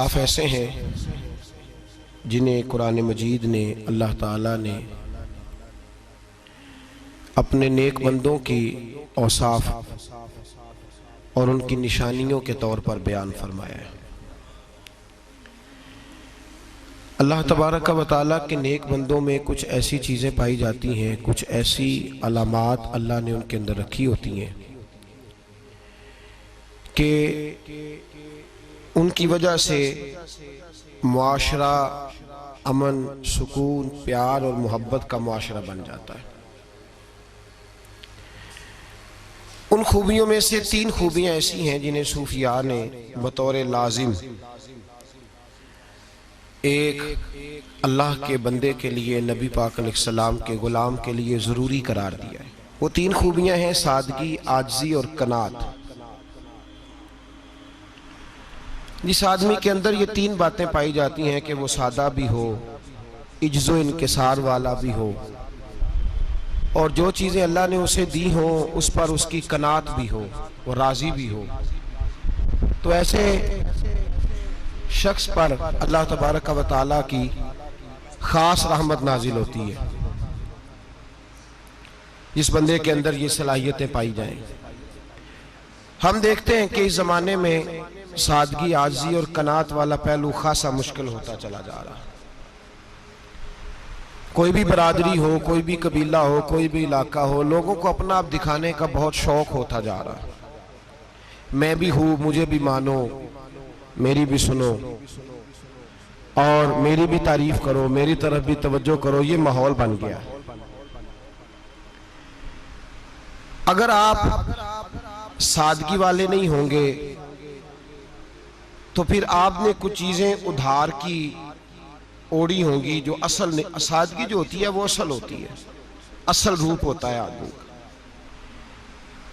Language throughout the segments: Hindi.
आप ऐसे हैं जिन्हें कुरान मजीद ने अल्लाह ताला ने अपने नेक बंदों की औसाफ और उनकी निशानियों के तौर पर बयान फरमाया है। अल्लाह तबारक व तआला के नेक बंदों में कुछ ऐसी चीज़ें पाई जाती हैं, कुछ ऐसी अलामात अल्लाह ने उनके अंदर रखी होती हैं कि उनकी वजह से मुआशरा अमन, सुकून, प्यार और मोहब्बत का मुआशरा बन जाता है। उन खूबियों में से 3 खूबियाँ ऐसी हैं जिन्हें सूफिया ने बतौर लाजिम एक अल्लाह के बंदे के लिए, नबी पाक अलैहिस्सलाम के गुलाम के लिए ज़रूरी करार दिया है। वो 3 खूबियाँ हैं सादगी, आजिज़ी और कनात। जिस आदमी के अंदर ये 3 बातें पाई जाती हैं कि वो सादा भी हो, इज्ज़ो इनकिसार वाला भी हो, और जो चीज़ें अल्लाह ने उसे दी हो उस पर उसकी कनात भी हो, वो राज़ी भी हो, तो ऐसे शख्स पर अल्लाह तबारक व तआला की ख़ास रहमत नाजिल होती है जिस बंदे के अंदर ये सलाहियतें पाई जाएं। हम देखते हैं कि इस ज़माने में सादगी, आजिज़ी और कनात वाला पहलू खासा मुश्किल होता चला जा रहा है। कोई भी बरादरी हो, कोई भी कबीला हो, कोई भी इलाका हो, लोगों को अपना आप दिखाने का बहुत शौक होता जा रहा है। मैं भी हूँ, मुझे भी मानो, मेरी भी सुनो और मेरी भी तारीफ करो, मेरी तरफ भी तवज्जो करो, ये माहौल बन गया। अगर आप सादगी वाले नहीं होंगे तो फिर आपने कुछ चीजें उधार की ओढ़ी होंगी जो असल ने, सादगी जो होती है वो असल होती है, असल रूप होता है आदमी का।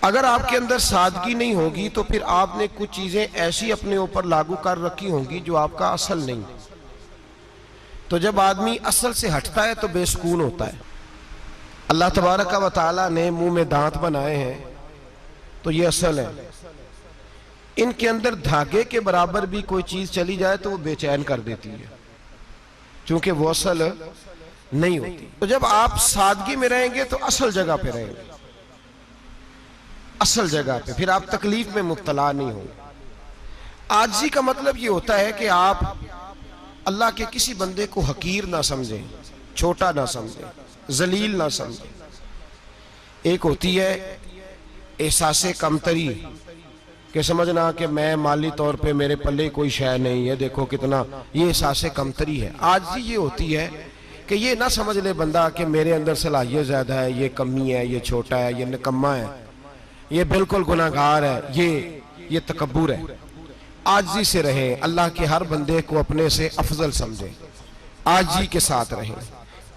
अगर आपके अंदर सादगी नहीं होगी तो फिर आपने कुछ चीजें ऐसी अपने ऊपर लागू कर रखी होंगी जो आपका असल नहीं। तो जब आदमी असल से हटता है तो बेसुकून होता है। अल्लाह तबारक व तआला ने मुंह में दांत बनाए हैं तो ये असल है। इनके अंदर धागे के बराबर भी कोई चीज चली जाए तो वो बेचैन कर देती है, क्योंकि वो असल नहीं होती। तो जब आप सादगी में रहेंगे तो असल जगह पे रहेंगे, असल जगह पे, फिर आप तकलीफ में मुब्तला नहीं होंगे। आजिज़ी का मतलब ये होता है कि आप अल्लाह के किसी बंदे को हकीर ना समझें, छोटा ना समझें, जलील ना समझें। एक होती है एहसासे कमतरी कि समझना कि मैं माली तौर पे मेरे पल्ले कोई शय नहीं है, देखो कितना, ये एहसासे कमतरी है। आजिज़ी ये होती है कि ये ना समझ ले बंदा कि मेरे अंदर सलाहियत ज़्यादा है, ये कमी है, ये छोटा है, ये निकम्मा है, ये बिल्कुल गुनाहगार है, ये तकब्बुर है। आजिज़ी से रहें, अल्लाह के हर बंदे को अपने से अफजल समझें, आजिज़ी के साथ रहें।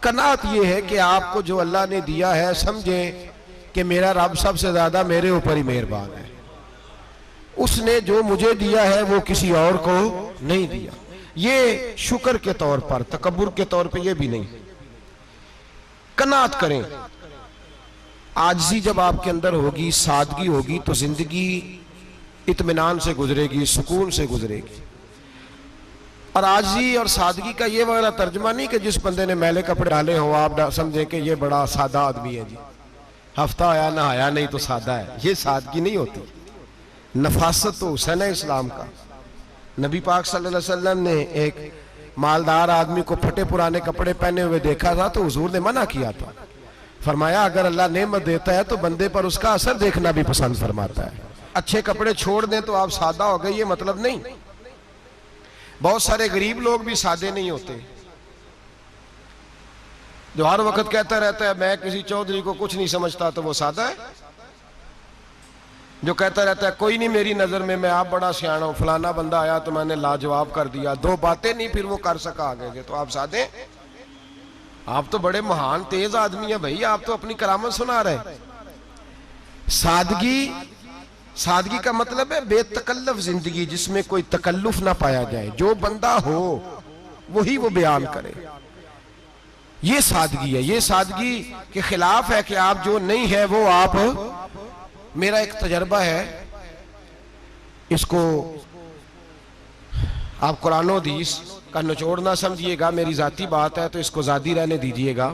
कनात ये है कि आपको जो अल्लाह ने दिया है समझें कि मेरा रब सबसे ज्यादा मेरे ऊपर ही मेहरबान है, उसने जो मुझे दिया है वो किसी और को नहीं दिया। ये शुक्र के तौर पर, तकब्बुर के तौर पे ये भी नहीं। कनात करें। आजिज़ी जब आपके अंदर होगी, सादगी होगी, तो जिंदगी इत्मीनान से गुजरेगी, सुकून से गुजरेगी। और आजिज़ी और सादगी का ये वाला तर्जुमा नहीं कि जिस बंदे ने मैले कपड़े डाले हो आप समझे कि ये बड़ा सादा आदमी है जी, हफ्ता आया नहाया नहीं तो सादा है। ये सादगी नहीं होती। नफासत तो हुसैन है इस्लाम का। नबी पाक सल्लल्लाहु अलैहि वसल्लम ने एक मालदार आदमी को फटे पुराने कपड़े पहने हुए देखा था तो हुजूर ने मना किया था। फरमाया अगर अल्लाह नेमत देता है तो बंदे पर उसका असर देखना भी पसंद फरमाता है। अच्छे कपड़े छोड़ दें तो आप सादा हो गए, ये मतलब नहीं। बहुत सारे गरीब लोग भी सादे नहीं होते, जो हर वक्त कहता रहता है मैं किसी चौधरी को कुछ नहीं समझता, तो वो सादा है। जो कहता रहता है कोई नहीं मेरी नजर में, मैं आप बड़ा सियाना हूं, फलाना बंदा आया तो मैंने लाजवाब कर दिया, 2 बातें नहीं फिर वो कर सका आगे के, तो आप सादे। आप तो बड़े महान तेज आदमी है भाई, आप तो अपनी करामत सुना रहे। सादगी का मतलब है बेतकल्लफ जिंदगी, जिसमें कोई तकल्लुफ ना पाया जाए। जो बंदा हो वही वो बयान करे, ये सादगी है। ये सादगी के खिलाफ है कि आप जो नहीं है वो आप। मेरा एक तजर्बा है, इसको आप कुरान और हदीस का निचोड़ ना समझिएगा, मेरी जाती बात है तो इसको ज़ादी रहने दीजिएगा।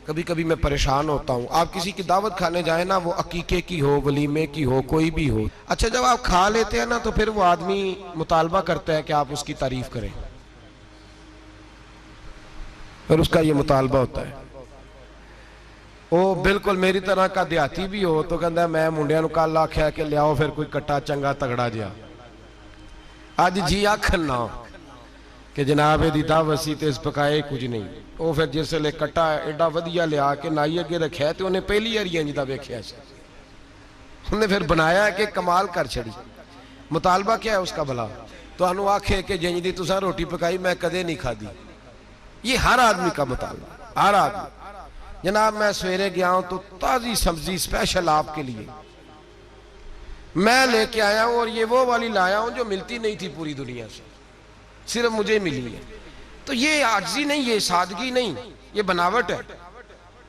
कभी कभी मैं परेशान होता हूँ, आप किसी की दावत खाने जाए ना, वो अकीके की हो, वलीमे की हो, कोई भी हो, अच्छा जब आप खा लेते हैं ना तो फिर वो आदमी मुतालबा करता है कि आप उसकी तारीफ करें, फिर उसका ये मुतालबा होता है। वो बिल्कुल मेरी तरह का देहाती भी हो तो कहता है मैं मुंडिया कल आख्या कि लियाओ फिर कोई कट्टा चंगा तगड़ा जिहा, अज जी आखन ना कि जनाब यदी दावत सी ते इस पकाए कुछ नहीं। वो फिर जिसले कट्टा एडा वधिया लिया के नाई अगे रखा तो उन्हें पहली बारी इंज दा वेख्या, उन्हें फिर बनाया कि कमाल कर छड़ी। मुतालबा क्या है उसका भला, तो आखे कि जिंज दी तुसां रोटी पकाई मैं कदे नहीं खाधी। ये हर आदमी का मुतालबा, हर आदमी। जनाब मैं सवेरे गया हूं तो ताजी सब्जी स्पेशल आपके लिए मैं लेके आया हूं, और ये वो वाली लाया हूं जो मिलती नहीं थी पूरी दुनिया से, सिर्फ मुझे मिली है। तो ये आजिज़ी नहीं, ये सादगी नहीं, ये बनावट है।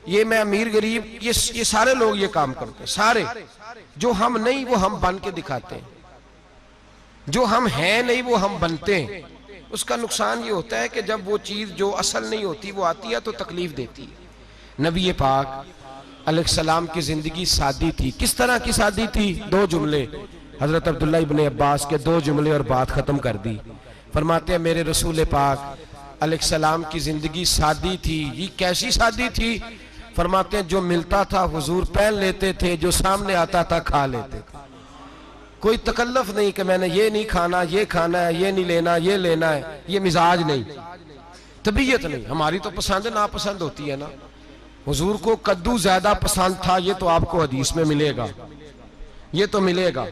ये मैं अमीर गरीब ये सारे लोग ये काम करते हैं, सारे। जो हम नहीं वो हम बन के दिखाते हैं, जो हम हैं नहीं वो हम बनते हैं। उसका नुकसान ये होता है कि जब वो चीज जो असल नहीं होती वो आती है तो तकलीफ देती है। नबी पाक अलैहिस्सलाम की जिंदगी सादी थी। किस तरह की सादी थी? दो जुमले, हजरत अब्दुल्ला इब्ने अब्बास के दो जुमले और बात खत्म कर दी। फरमाते हैं मेरे रसूल पाक अलैहिस्सलाम की जिंदगी सादी थी। ये कैसी सादी थी? फरमाते हैं जो मिलता था हुजूर पहन लेते थे, जो सामने आता था खा लेते थे। कोई तकल्लुफ नहीं कि मैंने ये नहीं खाना, ये खाना है, ये नहीं लेना, ये लेना है। ये मिजाज नहीं, तबीयत नहीं। हमारी तो पसंद नापसंद होती है ना। हुजूर को कद्दू ज्यादा पसंद था, ये तो आपको हदीस में मिलेगा, ये तो मिलेगा।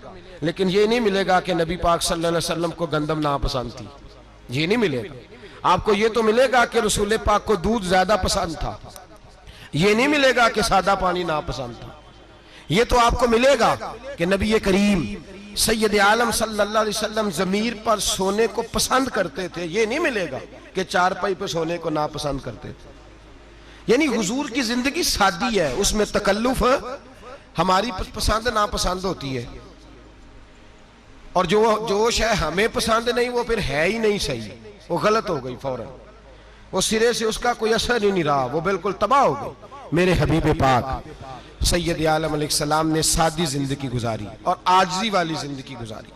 लेकिन ये नहीं मिलेगा कि नबी पाक सल्लल्लाहु अलैहि वसल्लम को गंदम नापसंद थी, ये नहीं मिलेगा। आपको ये तो मिलेगा कि रसूल पाक को दूध ज्यादा पसंद था, ये नहीं मिलेगा कि सादा पानी नापसंद था। ये तो आपको मिलेगा कि नबी करीम सैयद आलम सल्लल्लाहु अलैहि वसल्लम जमीर पर सोने को पसंद करते थे। ये नहीं मिलेगा कि चारपाई पर सोने को नापसंद करते थे। यानी हुजूर की जिंदगी सादी है, उसमें तकल्लुफ हमारी पसंद नापसंद होती है, और जो जोश है हमें पसंद नहीं वो फिर है ही नहीं सही, वो गलत हो गई फौरन, वो सिरे से उसका कोई असर ही नहीं रहा, वो बिल्कुल तबाह हो गई। मेरे हबीब पाक सैयद आलम अलैहिस्सलाम ने सादी जिंदगी गुजारी और आजिज़ी वाली जिंदगी गुजारी।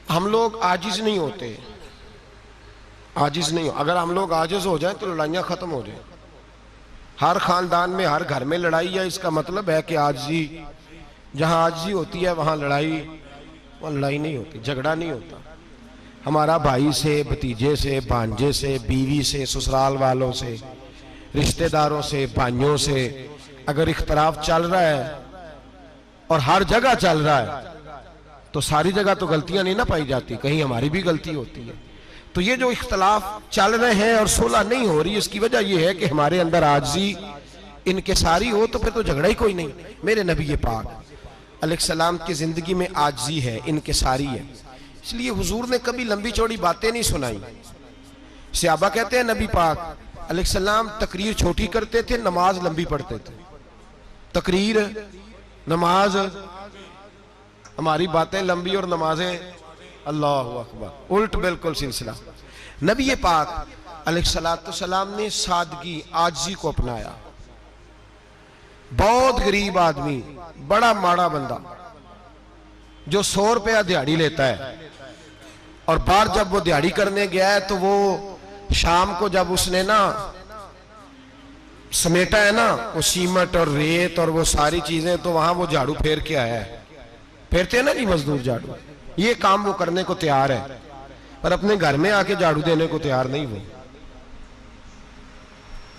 हम लोग आजिज नहीं होते, आजिज नहीं हो। अगर हम लोग आजिज हो जाए तो लड़ाइयाँ खत्म हो जाए। हर खानदान में हर घर में लड़ाई है, इसका मतलब है कि आजिज़ी, जहाँ आजिज़ी होती है वहाँ लड़ाई नहीं होती, झगड़ा नहीं होता। हमारा भाई से, भतीजे से, भांजे से, बीवी से, ससुराल वालों से, रिश्तेदारों से, भाइयों से अगर इख्तलाफ चल रहा है और हर जगह चल रहा है तो सारी जगह तो गलतियां नहीं ना पाई जाती, कहीं हमारी भी गलती होती है। तो ये जो इख्तलाफ चल रहे हैं और सुलह नहीं हो रही, इसकी वजह यह है कि हमारे अंदर आजिज़ी इनकिसारी हो, तो फिर तो झगड़ा ही कोई नहीं। मेरे नबी पाक अलैहिस्सलाम की जिंदगी में आजिज़ी है, इनकिसारी है। इसलिए हुजूर ने कभी लंबी चौड़ी बातें नहीं सुनाई। सहाबा कहते हैं नबी पाक अलैहिस्सलाम तकरीर छोटी करते थे, नमाज लंबी पढ़ते थे। तकरीर, नमाज, हमारी बातें लंबी और नमाजें अल्लाह अकबर, उल्ट बिल्कुल सिलसिला। नबी पाक अलैहिस्सलाम ने सादगी, आजिज़ी को अपनाया। बहुत गरीब आदमी, बड़ा माड़ा बंदा जो 100 रुपया दिहाड़ी लेता है, और बाहर जब वो दिहाड़ी करने गया है तो वो शाम को जब उसने ना समेटा है ना वो सीमेंट और रेत और वो सारी चीजें, तो वहां वो झाड़ू फेर के आया है। फेरते हैं ना जी मजदूर झाड़ू, ये काम वो करने को तैयार है, पर अपने घर में आके झाड़ू देने को तैयार नहीं वो,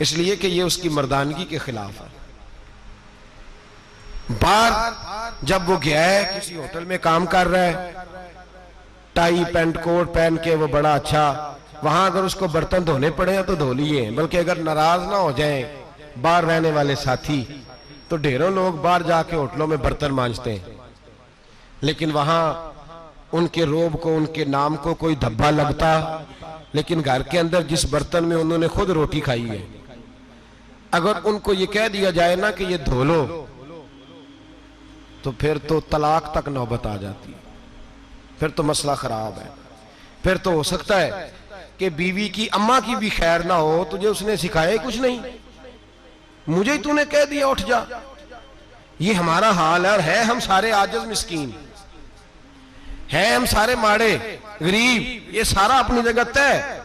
इसलिए कि ये उसकी मर्दानगी के खिलाफ है। बाहर जब वो गया है, किसी होटल में काम कर रहा है, टाई पैंट कोट पहन के वो बड़ा अच्छा, वहां अगर उसको बर्तन धोने पड़े हैं तो धो लिए, बल्कि अगर नाराज ना हो जाए बाहर रहने वाले साथी तो ढेरों लोग बाहर जाके होटलों में बर्तन मांजते हैं, लेकिन वहां उनके रोब को, उनके नाम को कोई धब्बा लगता, लेकिन घर के अंदर जिस बर्तन में उन्होंने खुद रोटी खाई है, अगर उनको ये कह दिया जाए ना कि ये धो लो, तो फिर तो तलाक तक नौबत आ जाती है, फिर तो मसला खराब है। फिर तो हो सकता है कि बीवी की अम्मा की भी खैर ना हो, तुझे उसने सिखाया ही कुछ नहीं, मुझे ही तूने कह दिया उठ जा। ये हमारा हाल है। और है हम सारे आजिज मिस्कीन, है हम सारे माड़े गरीब, ये सारा अपनी जगह तय।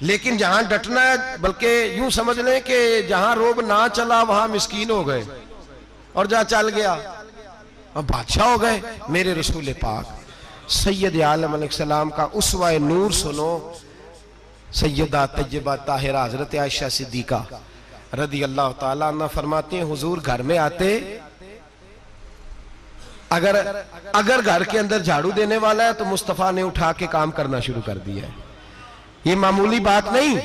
लेकिन जहां डटना है, बल्कि यूं समझ लें कि जहां रोब ना चला वहां मिस्कीन हो गए, और जहां चल गया अब बादशाह हो गए। मेरे रसूल पाक सैयद आलम अलैहिस्सलाम का उसवा नूर सुनो। सैयदा तैयबा ताहिरा हजरत आयशा सिद्दीका रदी अल्लाह ताला अन्हा फरमाती हैं, हुजूर घर में आते, अगर घर के अंदर झाड़ू देने वाला है तो मुस्तफा ने उठा के काम करना शुरू कर दिया है। ये मामूली बात नहीं।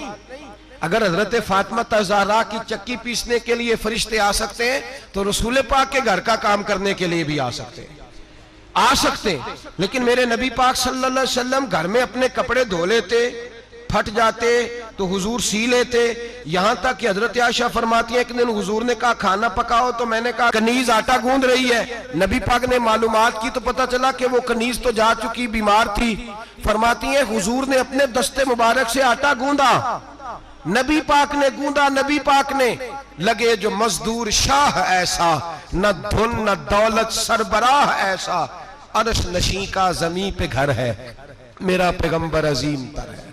अगर हजरत फातिमा ज़हरा की चक्की पीसने के लिए फरिश्ते आ सकते हैं तो रसूल पाक के घर का काम करने के लिए भी आ सकते हैं, आ सकते हैं। लेकिन मेरे नबी पाक सल्लल्लाहु अलैहि वसल्लम घर में अपने कपड़े धो लेते, फट जाते तो हुजूर सी लेते। यहां तक कि हजरत आयशा फरमाती है, एक दिन हुजूर ने कहा खाना पकाओ, तो मैंने कहा कनीज आटा गूंद रही है। नबी पाक ने मालूमात की तो पता चला कि वो कनीज तो जा चुकी, बीमार थी। फरमाती है हुजूर ने अपने दस्ते मुबारक से आटा गूंदा, नबी पाक ने गूंदा, नबी पाक ने। लगे जो मजदूर शाह ऐसा, न धुन न दौलत सरबराह ऐसा, अर्श नशी का जमी पे घर है, मेरा पैगंबर अजीम तर है।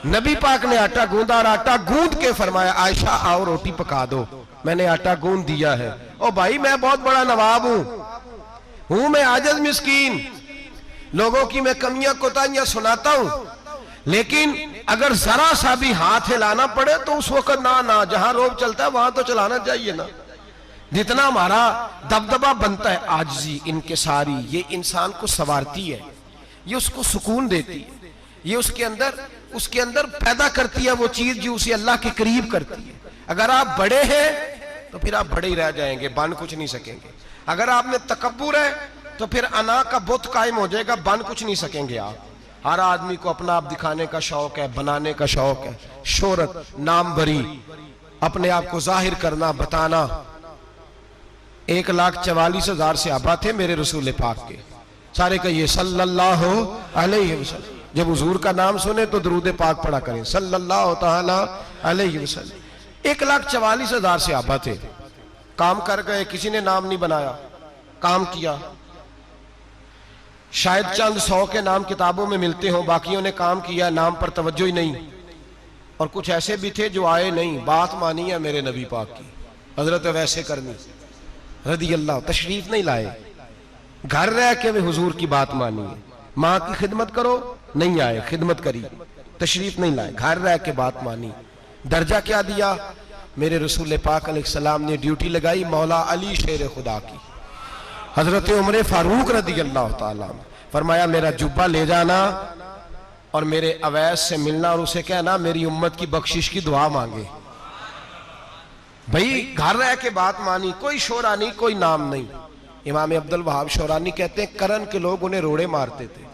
नबी पाक ने आटा गूंदा और आटा गूंद के फरमाया आयशा आओ रोटी पका दो। मैंने आटा गूंद दिया है। ओ भाई मैं बहुत बड़ा नवाब हूं मैं आजिज मिस्कीन, लोगों की मैं कमियां कोताहियां सुनाता हूं, लेकिन अगर जरा सा भी हाथ हिलाना पड़े तो उस वक्त ना जहां रोब चलता है वहां तो चलाना चाहिए ना। जितना हमारा दबदबा बनता है आजिज़ी इनकिसारी, ये इंसान को संवारती है, ये उसको सुकून देती है, ये उसके अंदर पैदा करती है वो चीज जो उसे अल्लाह के करीब करती है। अगर आप बड़े हैं तो फिर आप बड़े ही रह जाएंगे, बन कुछ नहीं सकेंगे। अगर आप में तकब्बुर है तो फिर अना का बुत कायम हो जाएगा, बन कुछ नहीं सकेंगे आप। हर आदमी को अपना आप दिखाने का शौक है, बनाने का शौक है, शोहरत, नाम बरी, अपने आप को जाहिर करना, बताना। 1,44,000 सहाबा थे मेरे रसूल पाक के, सारे कहिए सल्लल्लाहु अलैहि वसल्लम। जब हुजूर का नाम सुने तो दरूद पाक पढ़ा करें सल्लल्लाहु ताला अलैहि वसल्लम। 1,44,000 सहाबा थे, काम कर गए, किसी ने नाम नहीं बनाया, काम किया। शायद चंद 100 के नाम किताबों में मिलते हो, बाकियों ने काम किया, नाम पर तवज्जो ही नहीं। और कुछ ऐसे भी थे जो आए नहीं, बात मानी है मेरे नबी पाक की, हजरत वैसे करनी रदी अल्लाह, तशरीफ नहीं लाए, घर रह के वे हुजूर की बात मानी है। माँ की खिदमत करो, नहीं आए, खिदमत करी, तशरीफ नहीं लाए, घर रह के बात मानी। दर्जा क्या दिया मेरे रसूल पाक अलैहिस्सलाम ने? ड्यूटी लगाई मौला अली शेर खुदा की, हजरत उमर फारूक रदी अल्लाह ताला, फरमाया मेरा जुब्बा ले जाना और मेरे अवैस से मिलना और उसे कहना मेरी उम्मत की बख्शिश की दुआ मांगे। भाई घर रह के बात मानी, कोई शोरा नहीं, कोई नाम नहीं। इमाम अब्दुल वहाब शौरानी कहते हैं करन के लोग उन्हें रोड़े मारते थे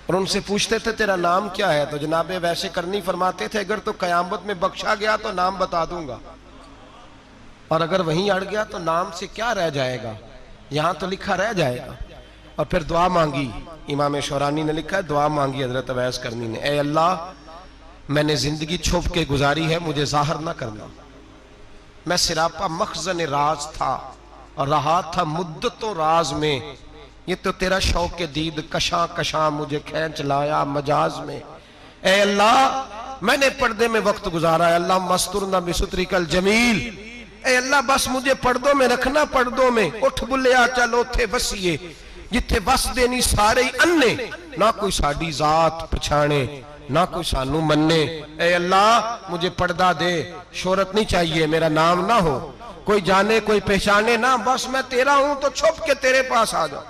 और उनसे पूछते थे तेरा नाम क्या है, तो जनाब वैसे करनी फरमाते थे अगर तो कयामत में बख्शा गया तो नाम बता दूंगा, और अगर वहीं अड़ गया तो नाम से क्या रह जाएगा, यहां तो लिखा रह जाएगा। और फिर दुआ मांगी, इमाम शौरानी ने लिखा है दुआ मांगी हजरत अवैस करनी ने, ए अल्लाह मैंने जिंदगी छुप के गुजारी है, मुझे जाहिर ना करना। मैं सिरापा मखजन राज था और रहा था मुद्दतों राज में, ये तो तेरा शौक के दीद कशा कशा मुझे खींच लाया मजाज में। ए अल्लाह मैंने पर्दे में वक्त गुजारा है, अल्लाह मस्तुरना बिसुत्रिकल जमील, ए अल्लाह बस मुझे पर्दों में रखना, पर्दों में उठ बुलिया चल उथे बसिए, जिथे बस देनी सारे ही अन्ने, ना कोई साड़ी जात पछाणे ना कोई सानू मन्ने। ए अल्लाह मुझे पर्दा दे, शोहरत नहीं चाहिए, मेरा नाम ना हो, कोई जाने कोई पहचाने ना, बस मैं तेरा हूं तो छुप के तेरे पास आ जाओ।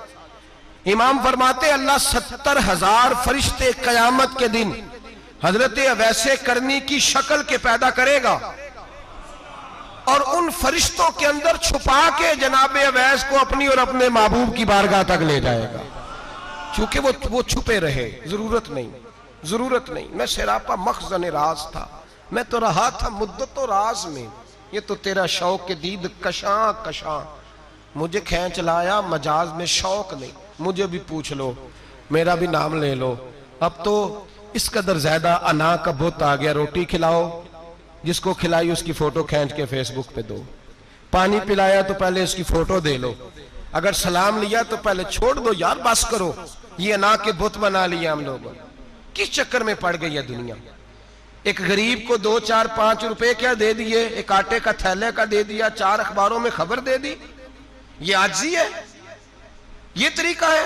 इमाम फरमाते अल्लाह 70,000 फरिश्ते कयामत के दिन हजरत वैसे करनी की शक्ल के पैदा करेगा और उन फरिश्तों के अंदर छुपा के जनाब अवैस को अपनी और अपने महबूब की बारगाह तक ले जाएगा, चूंकि वो छुपे रहे, जरूरत नहीं। मैं सिरापा मखजन राज था, मैं तो रहा था मुद्दतों राज में, ये तो तेरा शौक के दीद कशा कशा मुझे खींच लाया मजाज में, शौक नहीं। मुझे भी पूछ लो मेरा भी नाम ले लो। अब तो इस कदर ज्यादा अना का बुत आ गया, रोटी खिलाओ, जिसको खिलाई उसकी फोटो खींच के फेसबुक पे दो, पानी पिलाया तो पहले उसकी फोटो दे लो, अगर सलाम लिया तो पहले छोड़ दो यार, बस करो। ये अना के बुत बना लिया हम लोगों ने। किस चक्कर में पड़ गई है दुनिया। एक गरीब को 2, 4, 5 रुपए क्या दे दिए, एक आटे का थैले का दे दिया, 4 अखबारों में खबर दे दी, ये आजी है, ये तरीका है।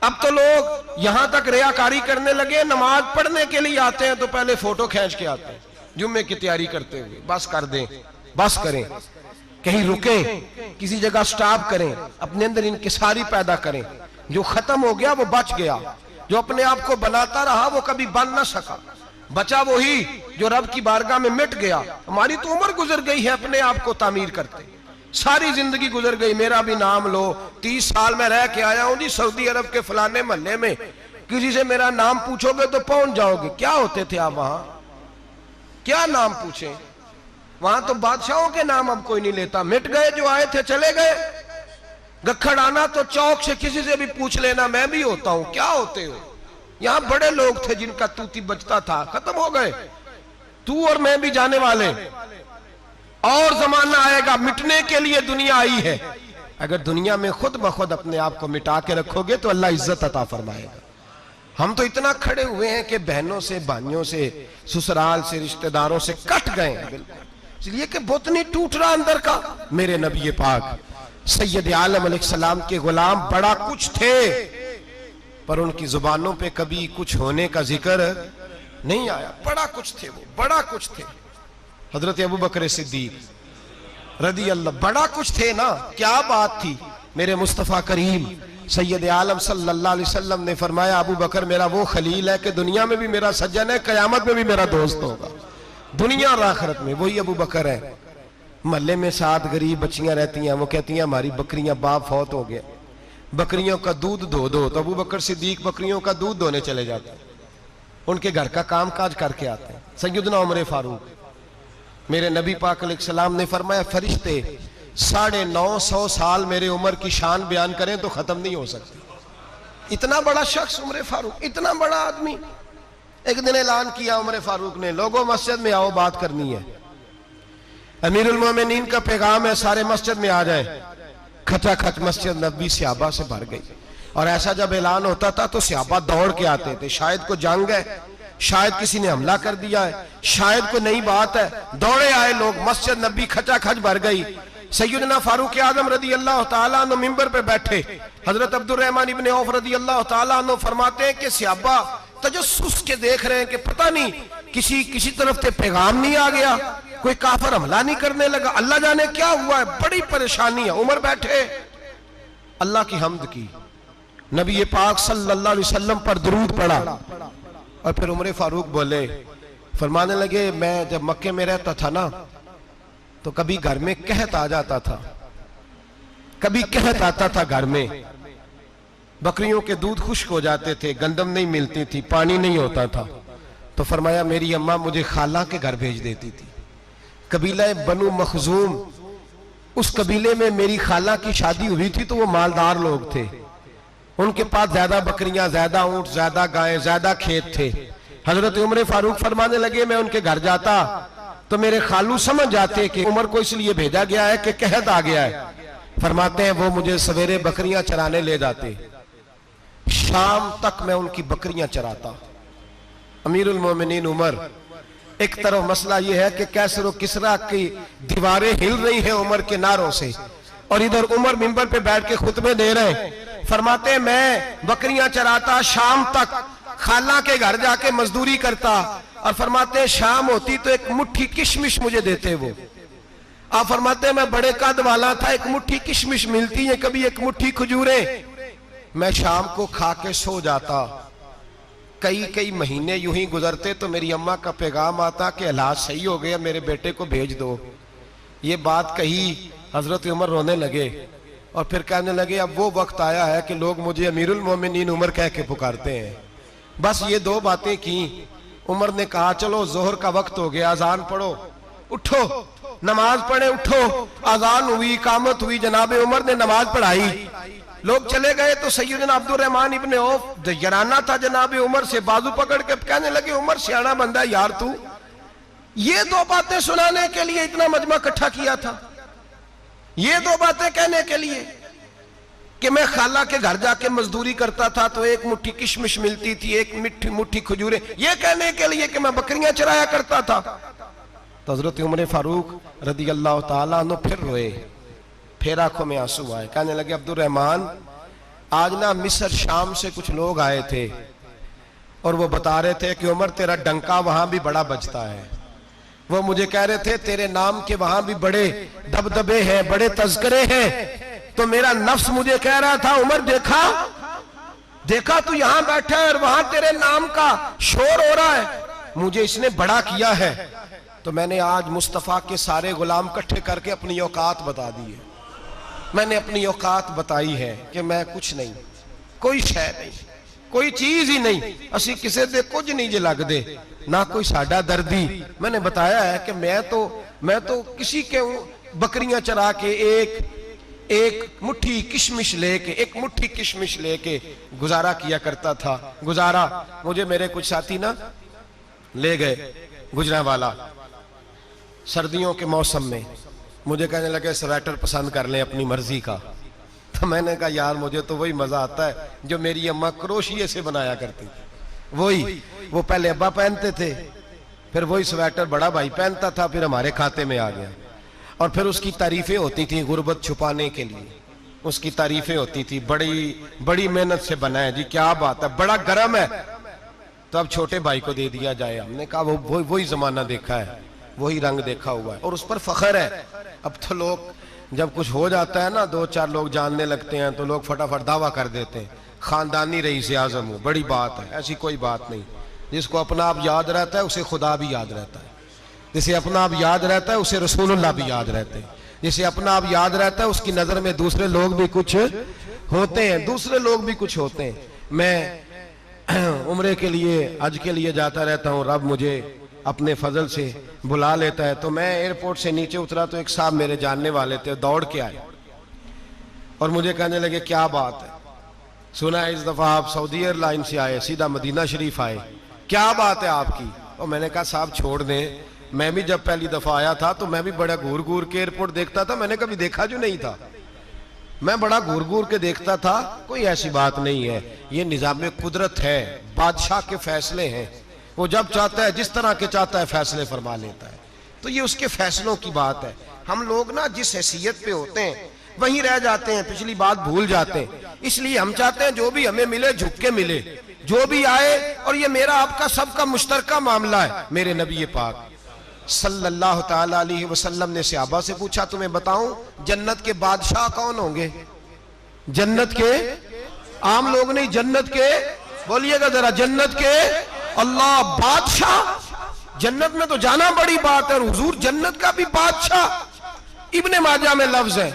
अब तो लोग यहां तक रियाकारी करने लगे, नमाज पढ़ने के लिए आते हैं तो पहले फोटो खींच के आते हैं, जुम्मे की तैयारी करते हुए। बस कर दें, बस करें, कहीं रुके, किसी जगह स्टॉप करें, अपने अंदर इंकिसारी पैदा करें। जो खत्म हो गया वो बच गया, जो अपने आप को बनाता रहा वो कभी बन ना सका। बचा वही जो रब की बारगाह में मिट गया। हमारी तो उम्र गुजर गई है अपने आप को तामीर करते, सारी जिंदगी गुजर गई। मेरा भी नाम लो, 30 साल में रह के आया हूं जी सऊदी अरब के फलाने महल्ले में, किसी से मेरा नाम पूछोगे तो पहुंच जाओगे। क्या होते थे आप वहां, क्या नाम पूछे? वहां तो बादशाहों के नाम अब कोई नहीं लेता, मिट गए, जो आए थे चले गए। गखड़ आना तो चौक से किसी से भी पूछ लेना, मैं भी होता हूं, क्या होते हो? यहां बड़े लोग थे जिनका तूती बचता था, खत्म हो गए। तू और मैं भी जाने वाले, और जमाना आएगा, मिटने के लिए दुनिया आई है। अगर दुनिया में खुद ब खुद अपने आप को मिटा के रखोगे तो अल्लाह इज्जत अता फरमाएगा। हम तो इतना खड़े हुए हैं कि बहनों से, भाइयों से, ससुराल से, रिश्तेदारों से कट गए हैं बिल्कुल, इसलिए कि बुत नहीं टूट रहा अंदर का। मेरे नबी पाक सैयद आलम अलैहिस्सलाम के गुलाम बड़ा कुछ थे, पर उनकी जुबानों पे कभी कुछ होने का जिक्र नहीं आया। बड़ा कुछ थे वो, बड़ा कुछ थे। हजरत अबू बकर सिद्दीक रदी अल्लाह, बड़ा कुछ थे ना, क्या बात थी। मेरे मुस्तफ़ा करीम सैयद आलम सल्लल्लाहु अलैहि वसल्लम ने फरमाया, अबू बकर मेरा वो खलील है कि दुनिया में भी मेरा सज्जन है, कयामत में भी मेरा दोस्त होगा। दुनिया और आखिरत में वही अबू बकर है। मोहल्ले में 7 गरीब बच्चियां रहती हैं, वो कहती हैं हमारी बकरियां, बाप फौत हो गया, बकरियों का दूध धो दो। तो अबू बकर सिद्दीक बकरियों का दूध धोने चले जाते हैं, उनके घर का काम काज करके आते हैं। सैयदना उमर फारूक, मेरे नबी पाक अलैहिस्सलाम ने फरमाया, फरिश्ते 950 साल मेरे उम्र की शान बयान करें तो खत्म नहीं हो सकती। इतना बड़ा शख्स उमर फारूक, इतना बड़ा आदमी। एक दिन ऐलान किया उमर फारूक ने, लोगों मस्जिद में आओ, बात करनी है। अमीरुल मोमिनीन का पैगाम है, सारे मस्जिद में आ जाए। खचाखच मस्जिद नबी सहाबा से भर गई। और ऐसा जब ऐलान होता था तो सहाबा दौड़ के आते थे, शायद को जंग है, शायद किसी ने हमला कर दिया है, शायद कोई नई बात है। दौड़े आए लोग, मस्जिद नबी खचाखच भर गई। सैयदना फारूक आजम रदी अल्लाह तआला अन्हु मिंबर पे बैठे। हजरत अब्दुर्रहमान इब्ने औफ रदी अल्लाह तआला अन्हु फरमाते हैं कि सहाबा तजस्सुस के देख रहे हैं कि पता नहीं किसी तरफ से पैगाम नहीं आ गया, कोई काफिर हमला नहीं करने लगा, अल्लाह जाने क्या हुआ है, बड़ी परेशानी है। उमर बैठे, अल्लाह की हम्द की, नबी पाक सल्लल्लाहु अलैहि वसल्लम पर दुरूद पढ़ा, और फिर उमर फारूक बोले, फरमाने लगे, मैं जब मक्के में रहता था ना तो कभी घर में कहत आ जाता था, कभी कहत आता था घर में, बकरियों के दूध खुश्क हो जाते थे, गंदम नहीं मिलती थी, पानी नहीं होता था। तो फरमाया मेरी अम्मा मुझे खाला के घर भेज देती थी। कबीला बनु मखजूम, उस कबीले में मेरी खाला की शादी हुई थी तो वो मालदार लोग थे, उनके पास ज्यादा बकरियां, ज्यादा ऊंट, ज्यादा गायें, ज्यादा खेत थे। हजरत उमर फारूक फरमाने लगे, मैं उनके घर जाता तो मेरे खालू समझ जाते कि उमर को इसलिए भेजा गया है कि कहत आ गया है। फरमाते हैं वो मुझे सवेरे बकरियां चराने ले जाते, शाम तक मैं उनकी बकरियां चराता। अमीरुल मोमिनीन उमर, एक तरफ मसला यह है कि कैसर व किसरा की दीवारें हिल रही हैं उमर के नारों से, और इधर उमर मिंबर पे बैठ के खुतबे दे रहे हैं। फरमाते हैं मैं बकरियां चराता, शाम तक खाला के घर जाके मजदूरी करता, और फरमाते हैं शाम होती तो एक मुट्ठी किशमिश मुझे देते वो। आप फरमाते हैं मैं बड़े कद वाला था, एक मुट्ठी किशमिश मिलती है, कभी एक मुट्ठी खजूरें, मैं शाम को खा के सो जाता। कई महीने यूं ही गुजरते तो मेरी अम्मा का पैगाम आता कि हालात सही हो गया, मेरे बेटे को भेज दो। ये बात कही, हजरत उमर रोने लगे और फिर कहने लगे अब वो वक्त आया है कि लोग मुझे अमीरुल मोमिनीन उमर कह के पुकारते हैं। बस ये 2 बातें की। उमर ने कहा चलो जोहर का वक्त हो गया, अजान पढ़ो, उठो नमाज पढ़े, उठो। अजान हुई, इकामत हुई, जनाबे उमर ने नमाज पढ़ाई। लोग चले गए तो सैयदना अब्दुर्रहमान इब्ने औफ यराना था जनाब उमर से, बाजू पकड़ के कहने लगे उमर सियाना बंदा यार तू ये दो बातें सुनाने के लिए इतना मजमा इकट्ठा किया था, ये दो बातें कहने के लिए कि मैं खाला के घर जाके मजदूरी करता था तो एक मुट्ठी किशमिश मिलती थी, एक मुट्ठी खजूरें, ये कहने के लिए कि मैं बकरियां चराया करता था। तो हजरत उमर फारूक रदी अल्लाह ताला अन्हु फिर रोए, फिर आंखों में आंसू आए। कहने लगे अब्दुर्रहमान आज ना मिस्र शाम से कुछ लोग आए थे और वो बता रहे थे कि उमर तेरा डंका वहां भी बड़ा बजता है। वो मुझे कह रहे थे तेरे नाम के वहां भी बड़े दबदबे हैं, बड़े तज़किरे हैं। तो मेरा नफ्स मुझे कह रहा था उमर देखा देखा तू यहां बैठा है और वहां तेरे नाम का शोर हो रहा है, मुझे इसने बड़ा किया है। तो मैंने आज मुस्तफा के सारे गुलाम इकट्ठे करके अपनी औकात बता दी है। मैंने अपनी औकात बताई है कि मैं कुछ नहीं, कोई शय नहीं, कोई चीज ही नहीं, असी किसी दे कुछ नहीं जे लगदे, ना कोई साडा दर्दी। मैंने बताया है कि मैं तो किसी के बकरियां चरा के एक मुट्ठी किशमिश लेके गुजारा किया करता था। गुजारा मुझे मेरे कुछ साथी ना ले गए गुजरांवाला सर्दियों के मौसम में, मुझे कहने लगे स्वेटर पसंद कर लें अपनी मर्जी का। तो मैंने कहा यार मुझे तो वही मजा आता है जो मेरी अम्मा क्रोशिये से बनाया करती थी, वही वो पहले अब्बा पहनते थे, फिर वही स्वेटर बड़ा भाई पहनता था, फिर हमारे खाते में आ गया। और फिर उसकी तारीफें होती थी गुर्बत छुपाने के लिए, उसकी तारीफें होती थी बड़ी बड़ी मेहनत से बना है जी, क्या बात है, बड़ा गर्म है, तो अब छोटे भाई को दे दिया जाए। हमने कहा वो वही जमाना देखा है, वही रंग देखा हुआ है और उस पर फख्र है। अब तो लोग जब कुछ हो जाता है ना, दो चार लोग जानने लगते हैं तो लोग फटाफट दावा कर देते हैं खानदानी रईस आज़म हो, बड़ी बात है। ऐसी कोई बात नहीं, जिसको अपना आप याद रहता है उसे खुदा भी याद रहता है, जिसे अपना आप याद रहता है उसे रसूलुल्लाह भी याद रहते हैं, जिसे अपना आप याद रहता है उसकी नजर में दूसरे लोग भी कुछ होते हैं। मैं उम्रे के लिए हज के लिए जाता रहता हूँ, रब मुझे अपने फजल से बुला लेता है। तो मैं एयरपोर्ट से नीचे उतरा तो एक साहब मेरे जानने वाले थे, दौड़ के आए और मुझे कहने लगे क्या बात है, सुना है इस दफा आप सऊदी एयरलाइन से आए, सीधा मदीना शरीफ आए, क्या बात है आपकी। और मैंने कहा साहब छोड़ दें, मैं भी जब पहली दफा आया था तो मैं भी बड़ा घूर घूर के एयरपोर्ट देखता था, मैंने कभी देखा जो नहीं था, मैं बड़ा घूर घूर के देखता था, कोई ऐसी बात नहीं है, ये निजाम कुदरत है, बादशाह के फैसले हैं, वो जब चाहता है जिस तरह के चाहता है फैसले फरमा लेता है। तो ये उसके फैसलों की बात है। हम लोग ना जिस हैसियत पे होते हैं वहीं रह जाते हैं, पिछली बात भूल जाते हैं। इसलिए हम चाहते हैं जो भी हमें मिले झुक के मिले, जो भी आए, और ये मेरा आपका सबका मुश्तरका मामला है। मेरे नबी पाक सल्लल्लाहु ताला अलैहि वसल्लम ने सहाबा से पूछा तुम्हें बताऊं जन्नत के बादशाह कौन होंगे? जन्नत के आम लोग नहीं, जन्नत के, बोलिएगा जरा, जन्नत के अल्लाह बादशाह। जन्नत में तो जाना बड़ी बात है, हुजूर जन्नत का भी बादशाह। इब्ने माजा में लफ्ज है,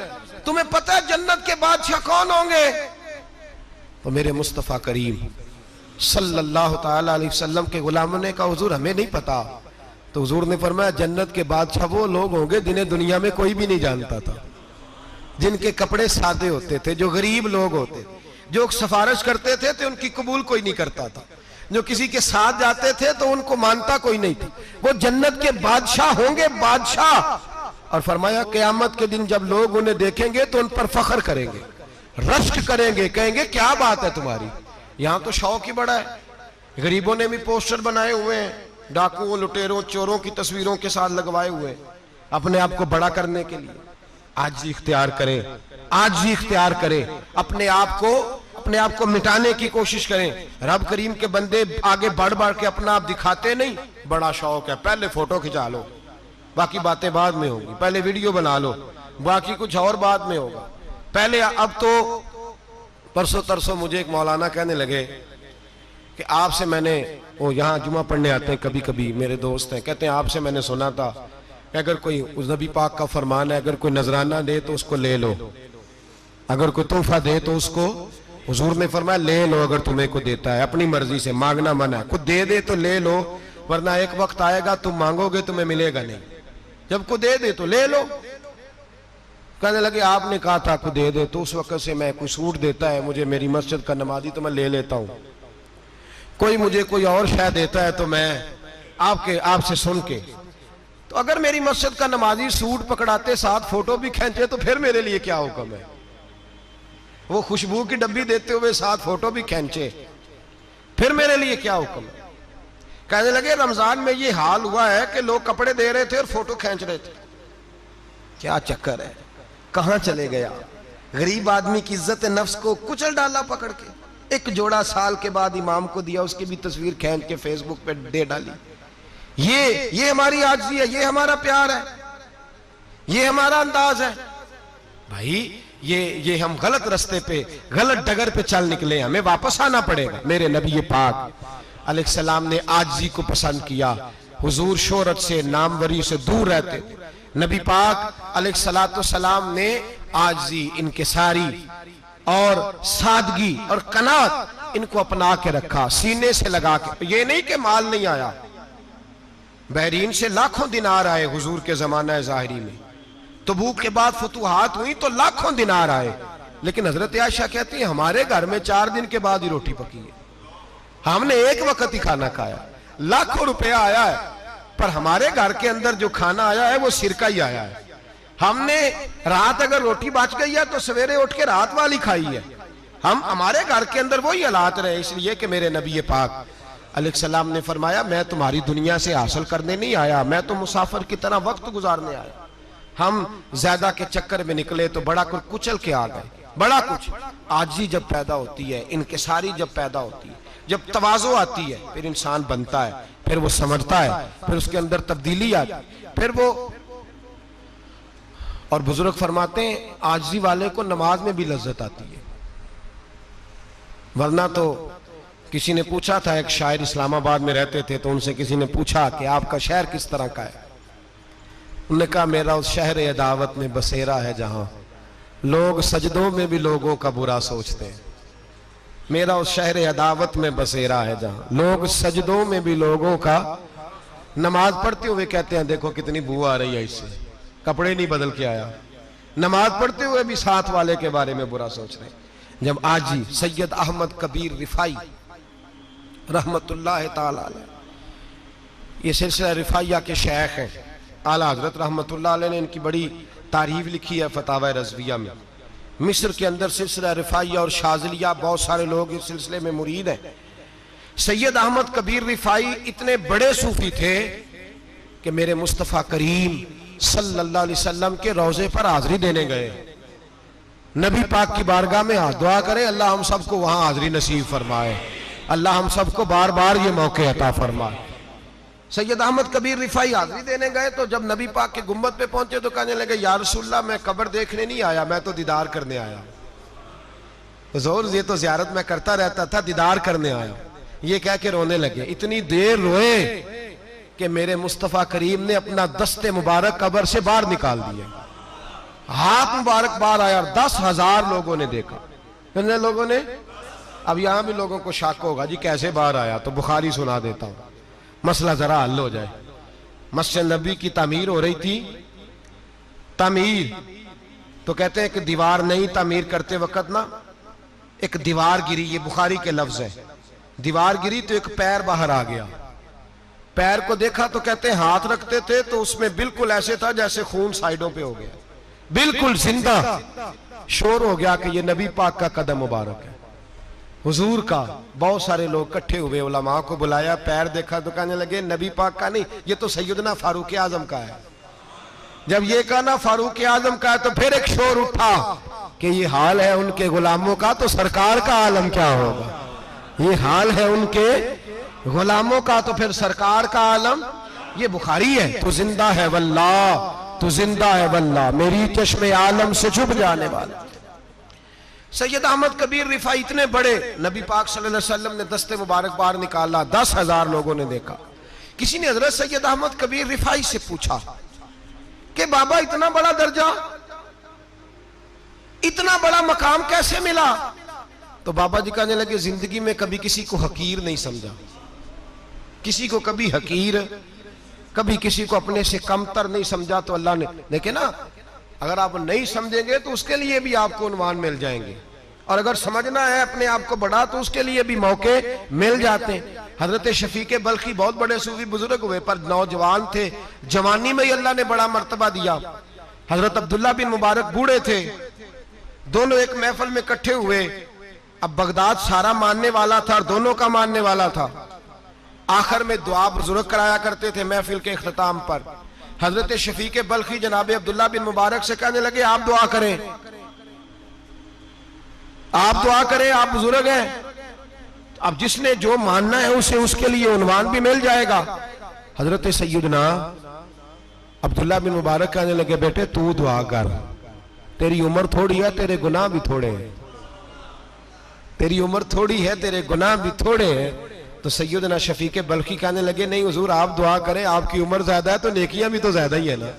तुम्हें पता है जन्नत के बादशाह कौन होंगे? तो मेरे मुस्तफा करीम सल्लल्लाहु ताला अलैहि वसल्लम के गुलामों ने कहा हुजूर हमें नहीं पता। तो हुजूर ने फरमाया जन्नत के बादशाह वो लोग होंगे जिन्हें दुनिया में कोई भी नहीं जानता था, जिनके कपड़े सादे होते थे, जो गरीब लोग होते थे, जो सिफारिश करते थे तो उनकी कबूल कोई नहीं करता था, जो किसी के साथ जाते थे तो उनको मानता कोई नहीं था, वो जन्नत के बादशाह होंगे, बादशाह। और फरमाया क़यामत के दिन जब लोग उन्हें देखेंगे तो उन पर फख्र करेंगे, रश्क करेंगे, कहेंगे क्या बात है तुम्हारी। यहां तो शौक ही बड़ा है, गरीबों ने भी पोस्टर बनाए हुए हैं, डाकुओं, लुटेरों, चोरों की तस्वीरों के साथ लगवाए हुए, अपने आप को बड़ा करने के लिए। आजी इख्तियार करें, आजी इख्तियार करें, अपने आप को मिटाने की कोशिश करें। रब करीम के बंदे आगे बढ़ बढ़ के अपना आप दिखाते नहीं, बड़ा शौक है, पहले फोटो खिंचा लो, बाकी बातें बाद में होंगी, पहले वीडियो बना लो, बाकी कुछ और बाद में होगा। पहले अब तो परसों तरसों मुझे एक मौलाना कहने लगे कि आपसे मैंने, वो यहाँ जुमा पढ़ने आते हैं कभी कभी, मेरे दोस्त हैं, कहते हैं आपसे मैंने सुना था कि अगर कोई उस नबी पाक का फरमान है, अगर कोई नजराना दे तो उसको ले लो, अगर कोई तोहफा दे तो उसको, हुजूर ने फरमाया ले लो अगर तुम्हें को देता है, अपनी मर्जी से, मांगना मना है, खुद दे दे तो ले लो, वरना एक वक्त आएगा तुम मांगोगे तुम्हें मिलेगा नहीं, जब को दे दे तो ले लो। कहने लगे आपने कहा था आपको दे दे, तो उस वक्त से मैं कोई सूट देता है मुझे मेरी मस्जिद का नमाजी तो मैं ले लेता हूँ, कोई मुझे कोई और शय देता है तो मैं आपसे सुन के। तो अगर मेरी मस्जिद का नमाजी सूट पकड़ाते साथ फोटो भी खींचे तो फिर मेरे लिए क्या हुक्म है? वो खुशबू की डब्बी देते हुए साथ फोटो भी खींचे, फिर मेरे लिए क्या हुक्म है? कहने लगे रमजान में ये हाल हुआ है कि लोग कपड़े दे रहे थे और फोटो खींच रहे थे। क्या चक्कर है, कहां चले गया? गरीब आदमी की इज्जत नफ्स को कुचल डाला पकड़ के। एक जोड़ा साल के बाद इमाम को दिया, उसकी भी तस्वीर खींच के फेसबुक पे दे डाली। ये हमारी आजिज़ी है, ये हमारा प्यार है, ये हमारा अंदाज है। भाई ये हम गलत रास्ते पे, गलत डगर पे चल निकले, हमें वापस आना पड़ेगा। मेरे नबी पाक अलैहिस्सलाम ने आजिज़ी को पसंद किया। हुजूर शोहरत से, नामवरी से दूर रहते। नबी पाक अलैहिस्सलाम ने आजिज़ी, इनकिसारी और सादगी और कनात इनको अपना के रखा, सीने से लगा के। ये नहीं कि माल नहीं आया, बहरीन से लाखों दिनार आए हुजूर के जमाना ज़ाहिरी में। तबूक के बाद फतूहात हुई तो लाखों दिनार आए, लेकिन हजरत आयशा कहती है हमारे घर में 4 दिन के बाद ही रोटी पकी है, हमने एक वक्त ही खाना खाया। लाखों रुपया आया है, पर हमारे घर के अंदर जो खाना आया है वो सिरका ही आया है। हमने रात अगर रोटी बच गई है तो सवेरे उठ के रात वाली खाई है। हमारे घर के अंदर वही हालात रहे, इसलिए कि मेरे नबी पाक अलैहिस्सलाम ने फरमाया मैं तुम्हारी दुनिया से हासिल करने नहीं आया, मैं तो मुसाफिर की तरह वक्त गुजारने आया। हम ज्यादा के चक्कर में निकले तो बड़ा कुछ कुचल के आ गए। बड़ा कुछ आजी जब पैदा होती है, इनकिसारी जब पैदा होती है, जब तवाज़ो आती है, फिर इंसान बनता है, फिर वो समझता है, फिर उसके अंदर तब्दीली आती है, फिर वो। और बुजुर्ग फरमाते हैं आजी वाले को नमाज में भी लज्जत आती है, वरना तो किसी ने पूछा था, एक शायर इस्लामाबाद में रहते थे, तो उनसे किसी ने पूछा कि आपका शहर किस तरह का है? उन्होंने कहा मेरा उस शहर अदावत में बसेरा है जहां लोग सजदों में भी लोगों का बुरा सोचते हैं। मेरा उस शहर अदावत में बसेरा है जहां लोग सजदों में भी लोगों का, नमाज पढ़ते हुए कहते हैं देखो कितनी बू आ रही है इससे, कपड़े नहीं बदल के आया, नमाज पढ़ते हुए भी साथ वाले के बारे में बुरा सोच रहे। जब आजी सैयद अहमद कबीर रिफाई रहमतुल्लाह ताला अलैह, ये सिलसिला रिफाइया के शेख हैं, आला हजरत रहमतुल्लाह अलैह ने इनकी बड़ी तारीफ लिखी है फतावा रज़विया में। मिस्र के अंदर सिलसिला रिफाइया और शाज़िलिया, बहुत सारे लोग इस सिलसिले में मुरीद हैं। सैयद अहमद कबीर रिफाई इतने बड़े सूफी थे कि मेरे मुस्तफ़ा करीम सल्लल्लाहु अलैहि वसल्लम के रोजे पर हाजिरी देने गए। नबी पाक की बारगाह में हाथ दुआ करें, अल्लाह हम सबको वहां हाजिरी नसीब फरमाए, अल्लाह हम सबको बार बार ये मौके अता फरमाए। सैयद अहमद कबीर रिफाई हाजिरी देने गए तो जब नबी पाक के गुम्बद पे पहुंचे तो कहने लगे या रसूलल्लाह मैं कब्र देखने नहीं आया, मैं तो दीदार करने आया। हुजूर ये तो ज़ियारत में करता रहता था, दीदार करने आया। ये कह के रोने लगे, इतनी देर रोए कि मेरे मुस्तफ़ा करीम ने अपना दस्ते मुबारक कब्र से बाहर निकाल दिया, हाथ मुबारक बाहर आया। 10,000 लोगों ने देखा। कितने लोगों ने? अब यहां भी लोगों को शक होगा जी कैसे बाहर आया, तो बुखारी सुना देता हूं, मसला जरा हल हो जाए। मस्जिद नबी की तामीर हो रही थी, तामीर तो कहते हैं कि दीवार नहीं, तामीर करते वक्त ना एक दीवार गिरी, ये बुखारी के लफ्ज है। दीवार गिरी तो एक पैर बाहर आ गया, पैर को देखा तो कहते हैं हाथ रखते थे तो उसमें बिल्कुल ऐसे था जैसे खून साइडों पे हो गया, बिल्कुल जिंदा। शोर हो गया कि ये नबी पाक का कदम मुबारक है, हुजूर का। बहुत सारे लोग इकट्ठे हुए, उलमा को बुलाया, पैर देखा तो कहने लगे नबी पाक का नहीं, ये तो सैयदना फारूक आजम का है। जब ये कहा ना फारूक आजम का है तो फिर एक शोर उठा कि ये हाल है उनके गुलामों का, तो सरकार का आलम क्या होगा। ये हाल है उनके गुलामों का तो फिर सरकार का आलम। ये बुखारी है। तो जिंदा है वल्लाह, तो जिंदा है वल्लाह, मेरी चश्मे आलम से छुप जाने वाला। सैयद अहमद कबीर रिफाई इतने बड़े, नबी पाक सल्लल्लाहु अलैहि वसल्लम ने दस्ते मुबारक बाहर निकाला, 10,000 लोगों ने देखा। किसी ने हजरत सैयद अहमद कबीर रिफाई से पूछा कि बाबा इतना बड़ा दर्जा, इतना बड़ा मकाम कैसे मिला? तो बाबा जी कहने लगे जिंदगी में कभी किसी को हकीर नहीं समझा, किसी को कभी हकीर, कभी किसी को अपने से कमतर नहीं समझा। तो अल्लाह ने देखे ना, अगर आप नहीं समझेंगे तो उसके लिए भी आपको उन्वान मिल जाएंगे, और अगर समझना है अपने आप को बड़ा तो उसके लिए भी मौके मिल जाते हैं। हजरत शफीक बल्खी बहुत बड़े सूफी बुजुर्ग हुए, पर नौजवान थे, जवानी में ही अल्लाह ने बड़ा मर्तबा दिया। हजरत अब्दुल्ला बिन मुबारक बूढ़े थे, दोनों एक महफिल में इकट्ठे हुए। अब बगदाद सारा मानने वाला था और दोनों का मानने वाला था। आखिर में दुआ बुजुर्ग कराया करते थे महफिल के इख्तिताम पर। हजरत शफीक बल्खी जनाब अब्दुल्ला बिन मुबारक से कहने लगे, आप दुआ करें, आप दुआ करें, आप बुजुर्ग हैं। अब जिसने जो मानना है उसे उसके लिए उन्वान भी मिल जाएगा। हजरत सैयदना अब्दुल्ला बिन मुबारक कहने लगे, बेटे तू दुआ कर, तेरी उम्र थोड़ी है, तेरे गुनाह भी थोड़े हैं, तेरी उम्र थोड़ी है, तेरे गुनाह भी थोड़े हैं। तो सैयदना शफीक बल्खी कहने लगे, नहीं हुजूर आप दुआ करें, आपकी उम्र ज्यादा है तो नेकियां भी तो ज्यादा ही है ना,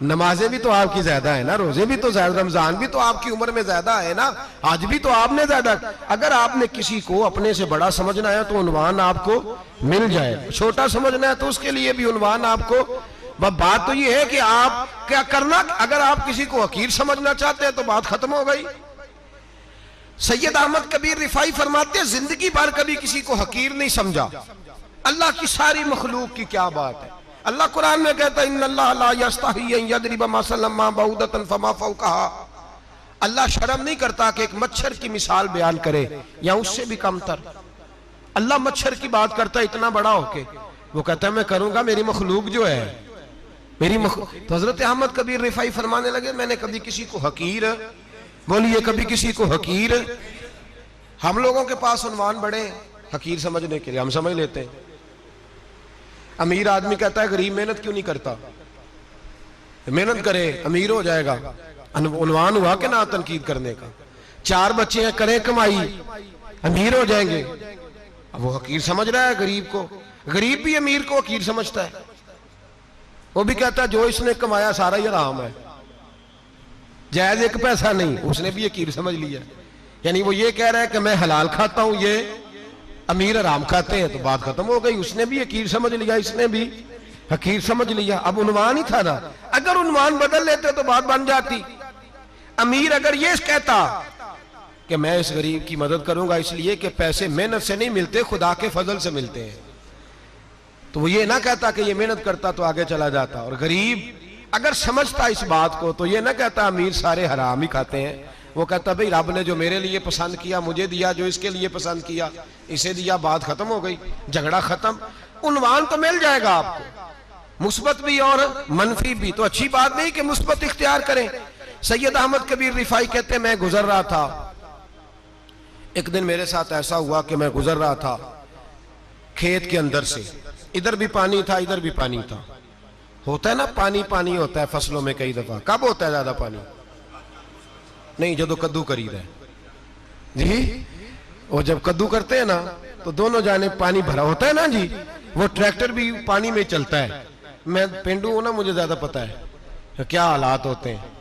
नमाजें भी तो आपकी ज्यादा है ना, रोजे भी तो ज्यादा, रमजान भी तो आपकी उम्र में ज्यादा है ना, आज भी तो आपने ज्यादा। अगर आपने किसी को अपने से बड़ा समझना है तो उन्वान आपको मिल जाए, छोटा समझना है तो उसके लिए भी उन्वान आपको। बात तो ये है कि आप क्या करना, अगर आप किसी को हकीर समझना चाहते हैं तो बात खत्म हो गई। सैयद अहमद कबीर रिफाई फरमाते हैं, जिंदगी भर कभी किसी को हकीर नहीं समझा। अल्लाह की सारी मखलूक की क्या बात है। अल्लाह कुरान में कहता है, इन्नल्लाह ला यस्तही अन यदरिब मसलन मा बऊदतन फमा फौकहा। अल्लाह शर्म नहीं करता कि एक मच्छर की मिसाल बयान करे या उससे भी कमतर। अल्लाह मच्छर की बात करता है इतना बड़ा होके, वो कहता है मैं करूंगा, मेरी मखलूक जो है मेरी तो हजरत अहमद कबीर रिफाई फरमाने लगे, मैंने कभी किसी को हकीर, बोलिए कभी किसी को हकीर। हम लोगों के पास उन्वान बड़े हकीर समझने के लिए, हम समझ लेते हैं। अमीर आदमी कहता है गरीब मेहनत क्यों नहीं करता, मेहनत करे अमीर हो जाएगा। उन्वान हुआ कि ना तनकीद करने का। 4 बच्चे हैं, करें कमाई, अमीर हो जाएंगे। अब वो हकीर समझ रहा है गरीब को, गरीब भी अमीर को हकीर समझता है। वो भी कहता है जो इसने कमाया सारा ही हराम है, जायज एक पैसा नहीं, उसने भी हकीर समझ लिया। यानी वो ये कह रहा है कि मैं हलाल खाता हूं, ये अमीर हराम खाते हैं, तो बात खत्म हो गई। उसने भी हकीर समझ लिया, इसने भी हकीर समझ लिया। अब उन्वान ही था ना, अगर उन्वान बदल लेते तो बात बन जाती। अमीर अगर ये कहता कि मैं इस गरीब की मदद करूंगा इसलिए कि पैसे मेहनत से नहीं मिलते, खुदा के फजल से मिलते हैं, तो वो ये ना कहता कि ये मेहनत करता तो आगे चला जाता। और गरीब अगर समझता इस बात को तो ये ना कहता अमीर सारे हराम ही खाते हैं, वो कहता भाई रब ने जो मेरे लिए पसंद किया मुझे दिया, जो इसके लिए पसंद किया इसे दिया, बात खत्म हो गई, झगड़ा खत्म। उन्वान तो मिल जाएगा आपको, मुस्बत भी और मनफी भी। तो अच्छी बात नहीं कि मुस्बत इख्तियार करें। सैयद अहमद कबीर रिफाई कहते मैं गुजर रहा था, एक दिन मेरे साथ ऐसा हुआ कि मैं गुजर रहा था खेत के अंदर से, इधर भी पानी था इधर भी पानी था। होता है ना पानी पानी होता है फसलों में कई दफा। कब होता है ज्यादा पानी? नहीं, जब कद्दू करी रहे जी, वो जब कद्दू करते हैं ना तो दोनों जाने पानी भरा होता है ना जी, वो ट्रैक्टर भी पानी में चलता है। मैं पेंडू हूं ना, मुझे ज्यादा पता है क्या हालात होते हैं।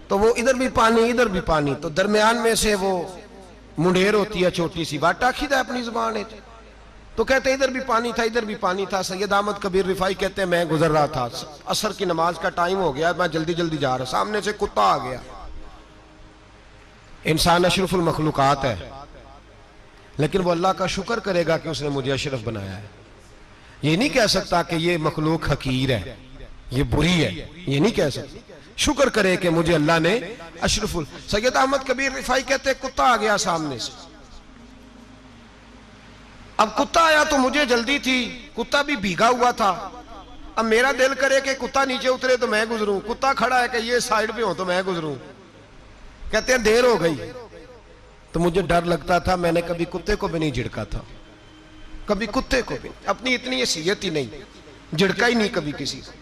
तो वो इधर भी पानी इधर भी पानी, तो दरमियान में से वो मुंडेर होती है छोटी सी, वाटा खीदा अपनी जुबान है। तो कहते इधर भी पानी था इधर भी पानी था। सैयद अहमद कबीर रिफाई कहते हैं मैं गुजर रहा था, असर की नमाज का टाइम हो गया, मैं जल्दी जल्दी जा रहा, सामने से कुत्ता आ गया। इंसान अशरफुल मखलूकात है, लेकिन वो अल्लाह का शुक्र करेगा कि उसने मुझे अशरफ बनाया है। ये नहीं कह सकता कि ये मखलूक हकीर है, ये बुरी है, ये नहीं कह सकता। शुक्र करे कि मुझे अल्लाह ने अशरफुल। सैयद अहमद कबीर रिफाई कहते कुत्ता आ गया सामने से। अब कुत्ता आया तो मुझे जल्दी थी, कुत्ता भी भीगा हुआ था। अब मेरा दिल करे कि कुत्ता नीचे उतरे तो मैं गुजरूं, कुत्ता खड़ा है कि ये साइड पे हो तो मैं गुजरूं। कहते हैं देर हो गई तो मुझे डर लगता था, मैंने कभी कुत्ते को भी नहीं झिड़का था, कभी कुत्ते को भी, अपनी इतनी हैसियत ही नहीं, झिड़का ही नहीं कभी किसी को।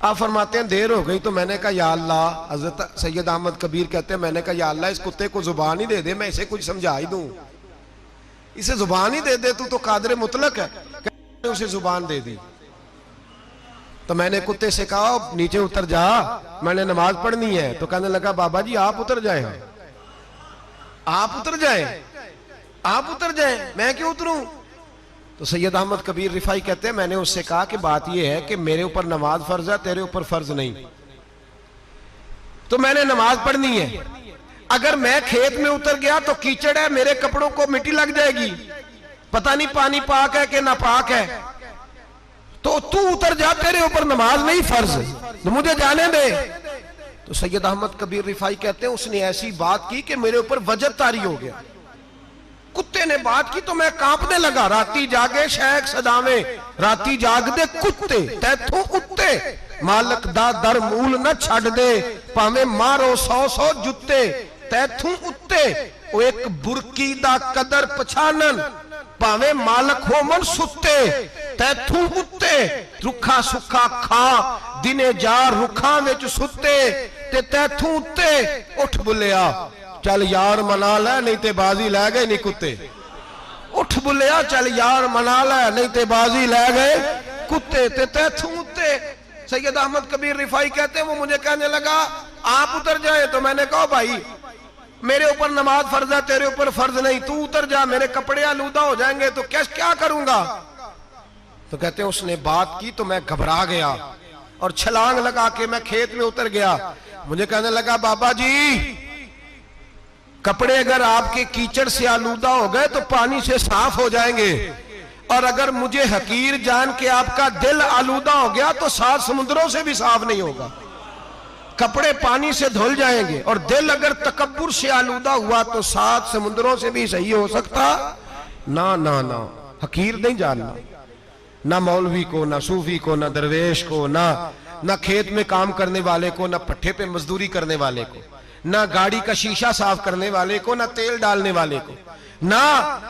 आप फरमाते हैं देर हो गई तो मैंने कहा या अल्लाह, हजरत सैयद अहमद कबीर कहते हैं मैंने कहा या अल्लाह इस कुत्ते को जुबान ही दे दे, मैं इसे कुछ समझा ही दूं, इसे जुबान ही दे दे, तू तो कादर मुतलक है। उसे जुबान दे दी। तो मैंने कुत्ते से कहा नीचे उतर जा, मैंने नमाज पढ़नी है। तो कहने लगा बाबा जी आप उतर जाए, आप उतर जाए, आप उतर जाए, मैं क्यों उतरूं? तो सैयद अहमद कबीर रिफाई कहते हैं मैंने उससे कहा कि बात यह है कि मेरे ऊपर नमाज फर्ज है, तेरे ऊपर फर्ज नहीं। तो मैंने नमाज पढ़नी है। अगर मैं खेत में उतर गया तो कीचड़ है, मेरे कपड़ों को मिट्टी लग जाएगी, पता नहीं पानी पाक है कि नापाक है, तो तू उतर जा, तेरे ऊपर नमाज नहीं फर्ज, तो मुझे जाने दे। तो सैयद अहमद कबीर रिफाई कहते हैं उसने ऐसी बात की कि मेरे ऊपर वजद तारी हो गया। कुत्ते ने बात की तो मैं कांपने लगा। राती जागे शेख सदावे, राती जाग दे कुत्ते, तैथों उत्ते मालक दा दर मूल न छड़ दे, भावे मारो 100 जुत्ते तैथों उत्ते। वो एक बुरकी दा कदर पछानन, भावे मालक हो मन सुत्ते तैथों उत्ते। रुखा सुखा खा दिने जार रुखा विच सुत्ते ते तैथों उत्ते। उठ बुलिया चल यार मना ले, नहीं ते बाजी लै गए नहीं कुत्ते। उठ बुलिया चल यार मना ले, नहीं ते बाजी लै गए कुत्ते ते तैथों उत्ते। सैयद अहमद कबीर रिफाई कहते हैं वो मुझे कहने लगा आप उतर जाए। तो मैंने कहा भाई मेरे ऊपर नमाज फर्ज है, तेरे ऊपर फर्ज नहीं, तू उतर जा, मेरे कपड़े आलूदा हो जाएंगे तो क्या करूंगा। तो कहते हैं उसने बात की तो मैं घबरा गया और छलांग लगा के मैं खेत में उतर गया। मुझे कहने लगा बाबा जी कपड़े अगर आपके कीचड़ से आलूदा हो गए तो पानी से साफ हो जाएंगे, और अगर मुझे हकीर जान के आपका दिल आलूदा हो गया तो 7 समुद्रों से भी साफ नहीं होगा। कपड़े पानी से धुल जाएंगे और दिल अगर तकब्बुर से आलूदा हुआ तो 7 समुद्रों से भी सही हो सकता ना। ना ना हकीर नहीं जानना, ना मौलवी को, ना सूफी को, ना दरवेश को, ना खेत में काम करने वाले को, ना पट्टे पे मजदूरी करने वाले को, ना गाड़ी का शीशा साफ करने वाले को, ना तेल डालने वाले को, ना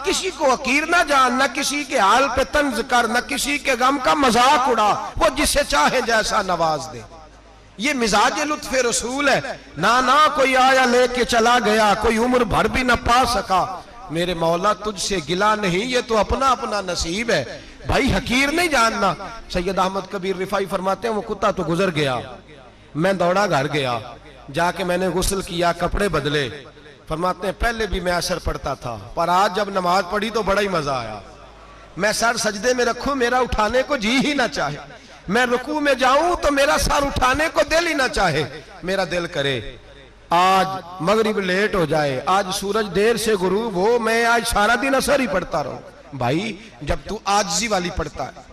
किसी को हकीर ना जान, ना किसी के हाल पे तंज कर, ना किसी के गम का मजाक उड़ा। वो जिसे चाहे जैसा नवाज दे, ये मिजाज लुत्फ रसूल है। ना कोई आया लेके चला गया, कोई उम्र भर भी ना पा सका। मेरे मौला तुझसे गिला नहीं, ये तो अपना अपना नसीब है। भाई हकीर नहीं जानना। सैयद अहमद कबीर रिफाई फरमाते हैं वो कुत्ता तो गुजर गया, मैं दौड़ा घर गया, जाके मैंने गुस्ल किया, कपड़े बदले। फरमाते हैं पहले भी मैं असर पढ़ता था, पर आज जब नमाज पढ़ी तो बड़ा ही मजा आया। मैं सर सजदे में रखूं मेरा उठाने को जी ही ना चाहे, मैं रुकू में जाऊं तो मेरा सर उठाने को दिल ही ना चाहे। मेरा दिल करे आज मगरिब लेट हो जाए, आज सूरज देर से गुरूब हो, मैं आज सारा दिन असर ही पढ़ता रहूं। भाई जब तू आजिज़ी वाली पढ़ता है,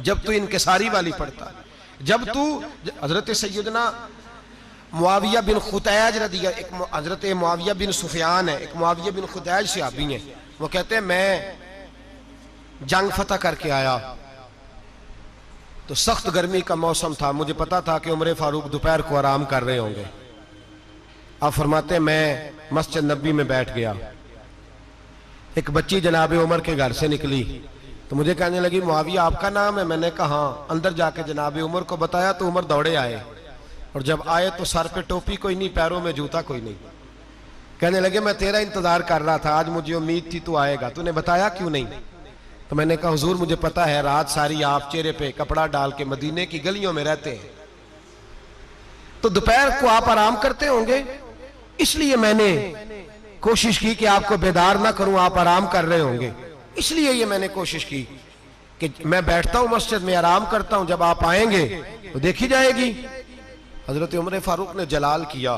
जब तू इनकिसारी वाली पढ़ता है, जब तू हजरत सैयदना मुआविया बिन खुतैज रदिया, एक हजरत मुआविया बिन सुफियान है, एक मुआविया बिन खुतैज सहाबी है, वो कहते हैं मैं जंग फतह करके आया तो सख्त गर्मी का मौसम था, मुझे पता था कि उमर फारूक दोपहर को आराम कर रहे होंगे। आप फरमाते हैं मैं मस्जिद नबी में बैठ गया, एक बच्ची जनाब उमर के घर से निकली तो मुझे कहने लगी मुआविया आपका नाम है। मैंने कहा हाँ। अंदर जाके जनाब उमर को बताया तो उमर दौड़े आए, और जब आए तो सर पे टोपी कोई नहीं, पैरों में जूता कोई नहीं। कहने लगे मैं तेरा इंतजार कर रहा था, आज मुझे उम्मीद थी तू आएगा, तूने बताया क्यों नहीं। तो मैंने कहा हुजूर मुझे पता है रात सारी आप चेहरे पे कपड़ा डाल के मदीने की गलियों में रहते हैं, तो दोपहर को आप आराम करते होंगे, इसलिए मैंने कोशिश की कि आपको बेदार ना करूं, आप आराम कर रहे होंगे, इसलिए ये मैंने कोशिश की कि मैं बैठता हूं मस्जिद में आराम करता हूं, जब आप आएंगे तो देखी जाएगी। हजरत उमर फारूक ने जलाल किया,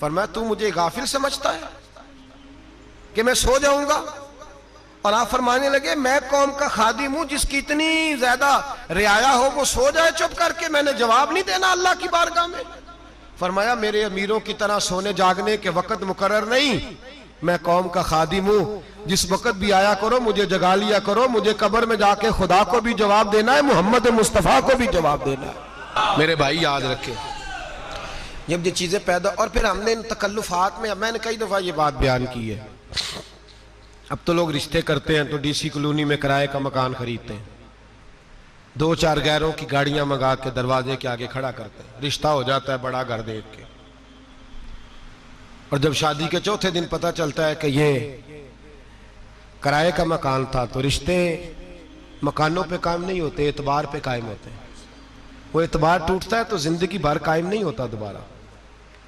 फरमाया तू मुझे गाफिल समझता है कि मैं सो जाऊंगा। और आप फरमाने लगे मैं कौम का खादिम हूं जिसकी इतनी ज्यादा रियाया हो वो सो जाए चुप करके, मैंने जवाब नहीं देना अल्लाह की बारगाह में। फरमाया मेरे अमीरों की तरह सोने जागने के वक्त मुकर्रर नहीं, मैं कौम का खादिम हूं, जिस वक्त भी आया करो मुझे जगा लिया करो, मुझे कब्र में जाके खुदा को भी जवाब देना है, मोहम्मद मुस्तफा को भी जवाब देना है। मेरे भाई याद रखें जब ये चीजें पैदा, और फिर हमने इन तकल्लुफात में, मैंने कई दफा ये बात बयान की है, अब तो लोग रिश्ते करते हैं तो डीसी कॉलोनी में किराए का मकान खरीदते हैं, 2-4 गैरों की गाड़ियां मंगा के दरवाजे के आगे खड़ा करते हैं, रिश्ता हो जाता है बड़ा घर देख के, और जब शादी के चौथे दिन पता चलता है कि ये किराए का मकान था, तो रिश्ते मकानों पे कायम नहीं होते, एतबार पे कायम होते हैं। वो एतबार टूटता है तो जिंदगी भर कायम नहीं होता दोबारा।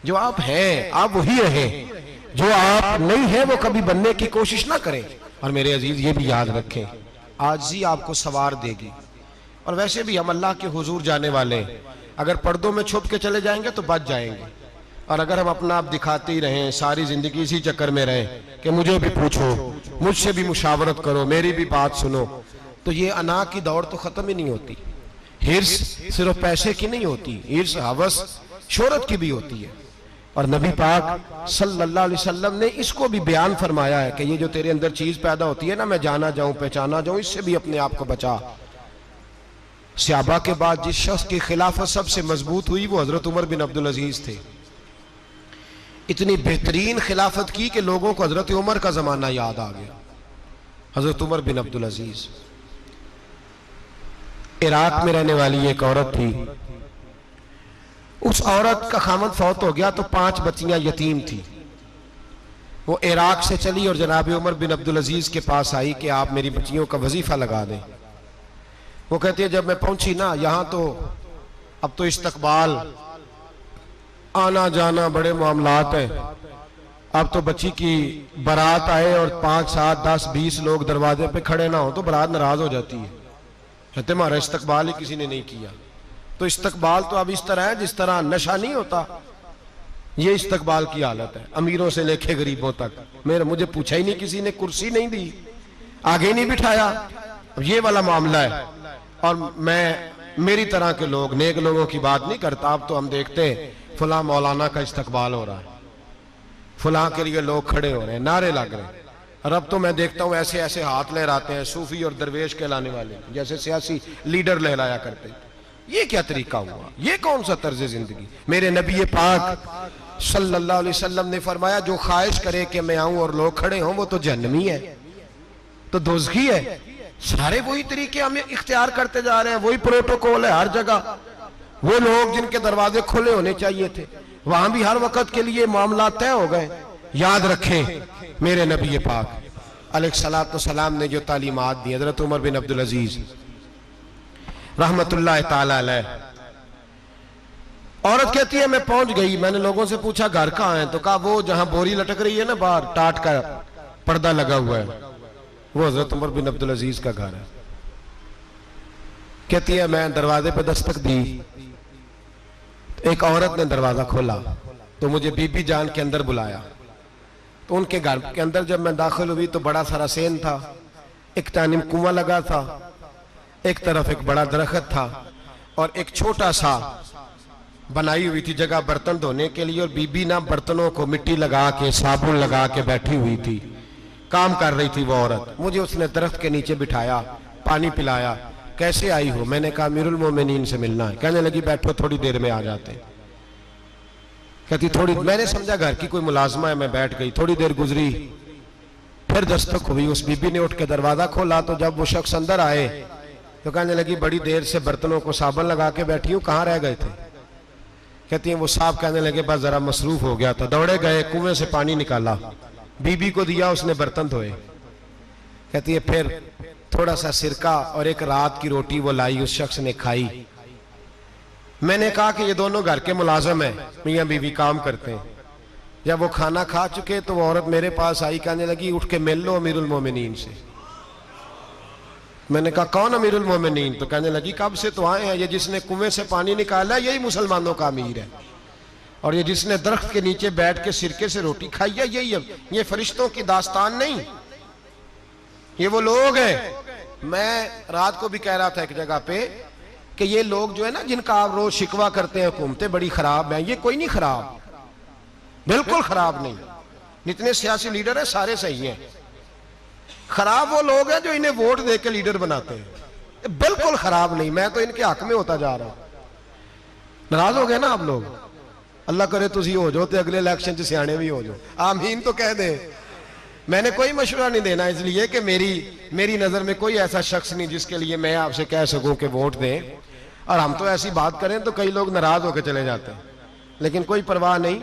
जो आप हैं आप वही रहें, जो आप नहीं है वो कभी बनने की कोशिश ना करें। और मेरे अजीज ये भी याद रखें आजिज़ी आपको सवार देगी, और वैसे भी हम अल्लाह के हुजूर जाने वाले हैं, अगर पर्दों में छुप के चले जाएंगे तो बच जाएंगे, और अगर हम अपना आप दिखाते ही रहें, सारी जिंदगी इसी चक्कर में रहें कि मुझे भी पूछो, मुझसे भी मुशावरत करो, मेरी भी बात सुनो, तो ये अना की दौड़ तो खत्म ही नहीं होती। हिर्स सिर्फ पैसे की नहीं होती, हिर्स हवस शोहरत की भी होती है। और नबी पाक सल्लल्लाहु अलैहि वसल्लम ने इसको भी बयान फरमाया है कि ये जो तेरे अंदर चीज पैदा होती है ना, मैं जाना जाऊं पहचाना जाऊं, इससे भी अपने आप को बचा। सहाबा के बाद जिस शख्स की खिलाफत सबसे मजबूत हुई वो हजरत उमर बिन अब्दुल अजीज थे। इतनी बेहतरीन खिलाफत की कि लोगों को हजरत उमर का जमाना याद आ गया। हजरत उमर बिन अब्दुल अजीज, इराक में रहने वाली एक औरत थी। उस औरत का खामद फौत हो गया तो 5 बच्चियां यतीम थी। वो इराक से चली और जनाब उमर बिन अब्दुल अजीज के पास आई कि आप मेरी बच्चियों का वजीफा लगा दें। वो कहती है जब मैं पहुंची ना, यहां तो अब तो इस्तकबाल, आना जाना बड़े मामलात हैं। अब तो बच्ची की बारात आए और 5, 7, 10, 20 लोग दरवाजे पे खड़े ना हो तो बारात नाराज हो जाती है, कहते हमारा इस्तकबाल ही किसी ने नहीं किया। तो इस्तकबाल तो अब इस तरह है जिस तरह नशा नहीं होता, ये इस्तकबाल की हालत है, अमीरों से लेके गरीबों तक। मुझे पूछा ही नहीं किसी ने, कुर्सी नहीं दी, आगे नहीं बिठाया, ये वाला मामला है। और मैं मेरी तरह के लोग, नेक लोगों की बात नहीं करता। अब तो हम देखते हैं फुला मौलाना का इस्तकबाल हो रहा है, फुला के लिए लोग खड़े हो रहे हैं, नारे लग रहे हैं। और अब तो मैं देखता हूं ऐसे ऐसे हाथ लहराते हैं सूफी और दरवेश कहलाने वाले, जैसे सियासी लीडर लहराया करते। ये क्या तरीका हुआ? ये कौन सा तर्ज जिंदगी? मेरे नबी पाक सल्लल्लाहु अलैहि वसल्लम ने फरमाया जो ख्वाहिश करे कि मैं आऊं और लोग खड़े हों वो तो जहन्नमी है, तो दोज़खी है। सारे वही तरीके हम इख्तियार करते जा रहे हैं, वही प्रोटोकॉल है हर जगह। वो लोग जिनके दरवाजे खुले होने चाहिए थे वहां भी हर वक्त के लिए मामला तय हो गए। याद रखें मेरे नबी पाक अलैहिस्सलातु वस्सलाम ने जो तालीमात दी, हजरत उमर बिन अब्दुल अजीज रहमतुल्लाह ताला अलैह। औरत कहती है मैं पहुंच गई, मैंने लोगों से पूछा घर कहाँ है, तो कहा वो जहां बोरी लटक रही है ना बाहर, टाट का पर्दा लगा हुआ है, वो हजरत उमर बिन अब्दुल अजीज का घर है। कहती है मैं दरवाजे पर दस्तक दी, एक औरत ने दरवाजा खोला तो मुझे बीबी जान के अंदर बुलाया। तो उनके घर के अंदर जब मैं दाखिल हुई तो बड़ा सारा सेन था, एक जानिब कुआं लगा था, एक तरफ एक बड़ा दरख्त था और एक छोटा सा बनाई हुई थी जगह बर्तन धोने के लिए। और बीबी ना बर्तनों को मिट्टी लगा के साबुन लगा के बैठी हुई थी, काम कर रही थी वो औरत। मुझे उसने दरख्त के नीचे बिठाया, पानी पिलाया। कैसे आई हो? मैंने कहा अमीरुल मोमिनीन से मिलना है। कहने लगी बैठो थोड़ी देर में आ जाते। कहती थोड़ी, मैंने समझा घर की कोई मुलाजमा है, मैं बैठ गई। थोड़ी देर गुजरी, फिर दस्तक हुई, उस बीबी ने उठ के दरवाजा खोला। तो जब वो शख्स अंदर आए तो कहने लगी बड़ी देर से बर्तनों को साबुन लगा के बैठी हूं, कहाँ रह गए थे? कहती है वो साहब कहने लगे बस जरा मसरूफ हो गया था। दौड़े गए, कुएं से पानी निकाला, बीबी को दिया, उसने बर्तन धोए। कहती है फिर थोड़ा सा सिरका और एक रात की रोटी वो लाई, उस शख्स ने खाई। मैंने कहा कि ये दोनों घर के मुलाजिम हैं, मियां बीवी काम करते हैं। जब वो खाना खा चुके तो वो औरत मेरे पास आई, कहने लगी उठ के मिल लो अमीरुल मोमिनीन से। मैंने कहा कौन अमीरुल मोमिनीन? तो कहने लगी कब से तो आए हैं, ये जिसने कुएं से पानी निकाला यही मुसलमानों का अमीर है, और ये जिसने दरख्त के नीचे बैठ के सिरके से रोटी खाई है यही है। ये फरिश्तों की दास्तान नहीं, ये वो लोग हैं। मैं रात को भी कह रहा था एक जगह पे कि ये लोग जो है ना जिनका आप रोज शिकवा करते हैं हुकूमतें बड़ी खराब हैं, ये कोई नहीं खराब, बिल्कुल खराब नहीं। जितने सियासी लीडर हैं सारे सही हैं। खराब वो लोग हैं जो इन्हें वोट दे के लीडर बनाते हैं, बिल्कुल खराब नहीं। मैं तो इनके हक में होता जा रहा हूं। नाराज हो गए ना आप लोग? अल्लाह करे तुसी हो जाओ तो अगले इलेक्शन च सियाने भी हो जाओ, आमीन तो कह दे। मैंने कोई मशवरा नहीं देना, इसलिए कि मेरी नजर में कोई ऐसा शख्स नहीं जिसके लिए मैं आपसे कह सकूं कि वोट दें। और हम तो ऐसी बात करें तो कई लोग नाराज होकर चले जाते हैं, लेकिन कोई परवाह नहीं,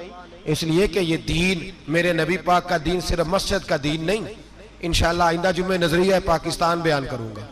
इसलिए कि ये दीन मेरे नबी पाक का दीन सिर्फ मस्जिद का दीन नहीं। इंशाअल्लाह आइंदा जुम्मे नजरिया पाकिस्तान बयान करूंगा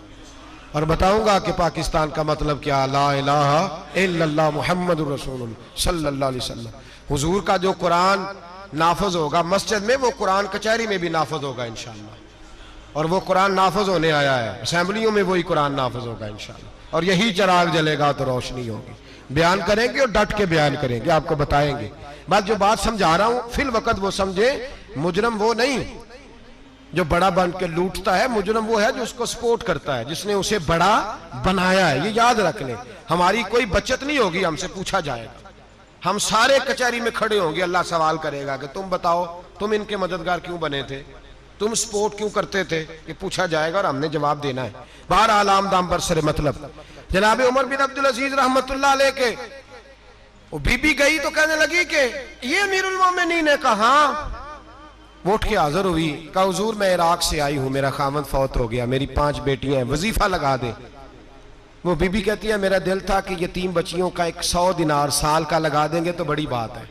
और बताऊंगा कि पाकिस्तान का मतलब क्या, ला इलाहा इल्लल्लाह मुहम्मदुर रसूलुल्लाह सल्लल्लाहु अलैहि वसल्लम। हुजूर का जो कुरान नाफज होगा मस्जिद में, वो कुरान कचहरी में भी नाफज होगा इंशाअल्लाह। और वो कुरान नाफज होने आया है, असेंबलियों में वही कुरान नाफज होगा इंशाअल्लाह। और यही चिराग जलेगा तो रोशनी होगी। बयान करेंगे और डट के बयान करेंगे, आपको बताएंगे। बस जो बात समझा रहा हूं फिल वक्त वो समझे, मुजरम वो नहीं जो बड़ा बन के लूटता है, मुजरम वो है जो उसको सपोर्ट करता है, जिसने उसे बड़ा बनाया है। ये याद रख ले, हमारी कोई बचत नहीं होगी, हमसे पूछा जाएगा। हम सारे कचहरी में खड़े होंगे, अल्लाह सवाल करेगा कि तुम बताओ तुम इनके मददगार क्यों बने थे, तुम सपोर्ट क्यों करते थे, ये पूछा जाएगा और हमने जवाब देना है। बहरहाल आम दाम बरसरे मतलब जनाब उमर बिन अब्दुल अजीज रहमतुल्लाह अलैह के वो बीबी गई तो कहने लगी कि ये अमीरुल मोमिनीन ने कहा, वो उठ के हाजिर हुई, कहा हुजूर मैं इराक से आई हूं, मेरा खामद फौत हो गया, मेरी 5 बेटियां हैं, वजीफा लगा दे। वो बीबी कहती है मेरा दिल था कि यतीम बच्चियों का 100 दिनार साल का लगा देंगे तो बड़ी बात है।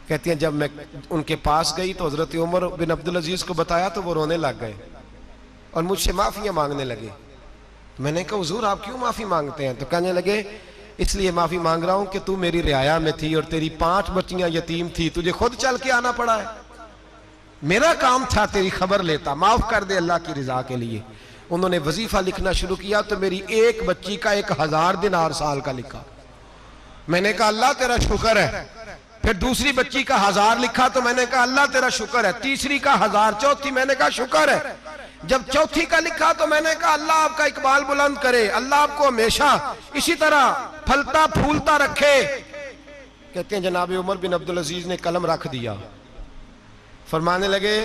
कहती हैं जब मैं उनके पास गई तो हजरत उमर बिन अब्दुल अजीज को बताया तो वो रोने लग गए और मुझसे माफियां मांगने लगे। मैंने कहा हुजूर आप क्यों माफी मांगते हैं? तो कहने लगे इसलिए माफी मांग रहा हूं कि तू मेरी रियाया में थी और तेरी 5 बच्चियां यतीम थी, तुझे खुद चल के आना पड़ा है, मेरा काम था तेरी खबर लेता, माफ कर दे अल्लाह की रिजा के लिए। उन्होंने वजीफा लिखना शुरू किया तो मेरी एक बच्ची का 1000 दिनार साल का लिखा। मैंने कहा अल्लाह तेरा शुक्र है। फिर दूसरी बच्ची का 1000 लिखा तो मैंने कहा अल्लाह तेरा शुक्र है। तीसरी का 1000, चौथी मैंने कहा शुक्र है। जब चौथी का लिखा तो मैंने कहा अल्लाह आपका इकबाल बुलंद करे, अल्लाह आपको हमेशा इसी तरह फलता फूलता रखे। कहते हैं जनाब उमर बिन अब्दुल अजीज ने कलम रख दिया, फरमाने लगे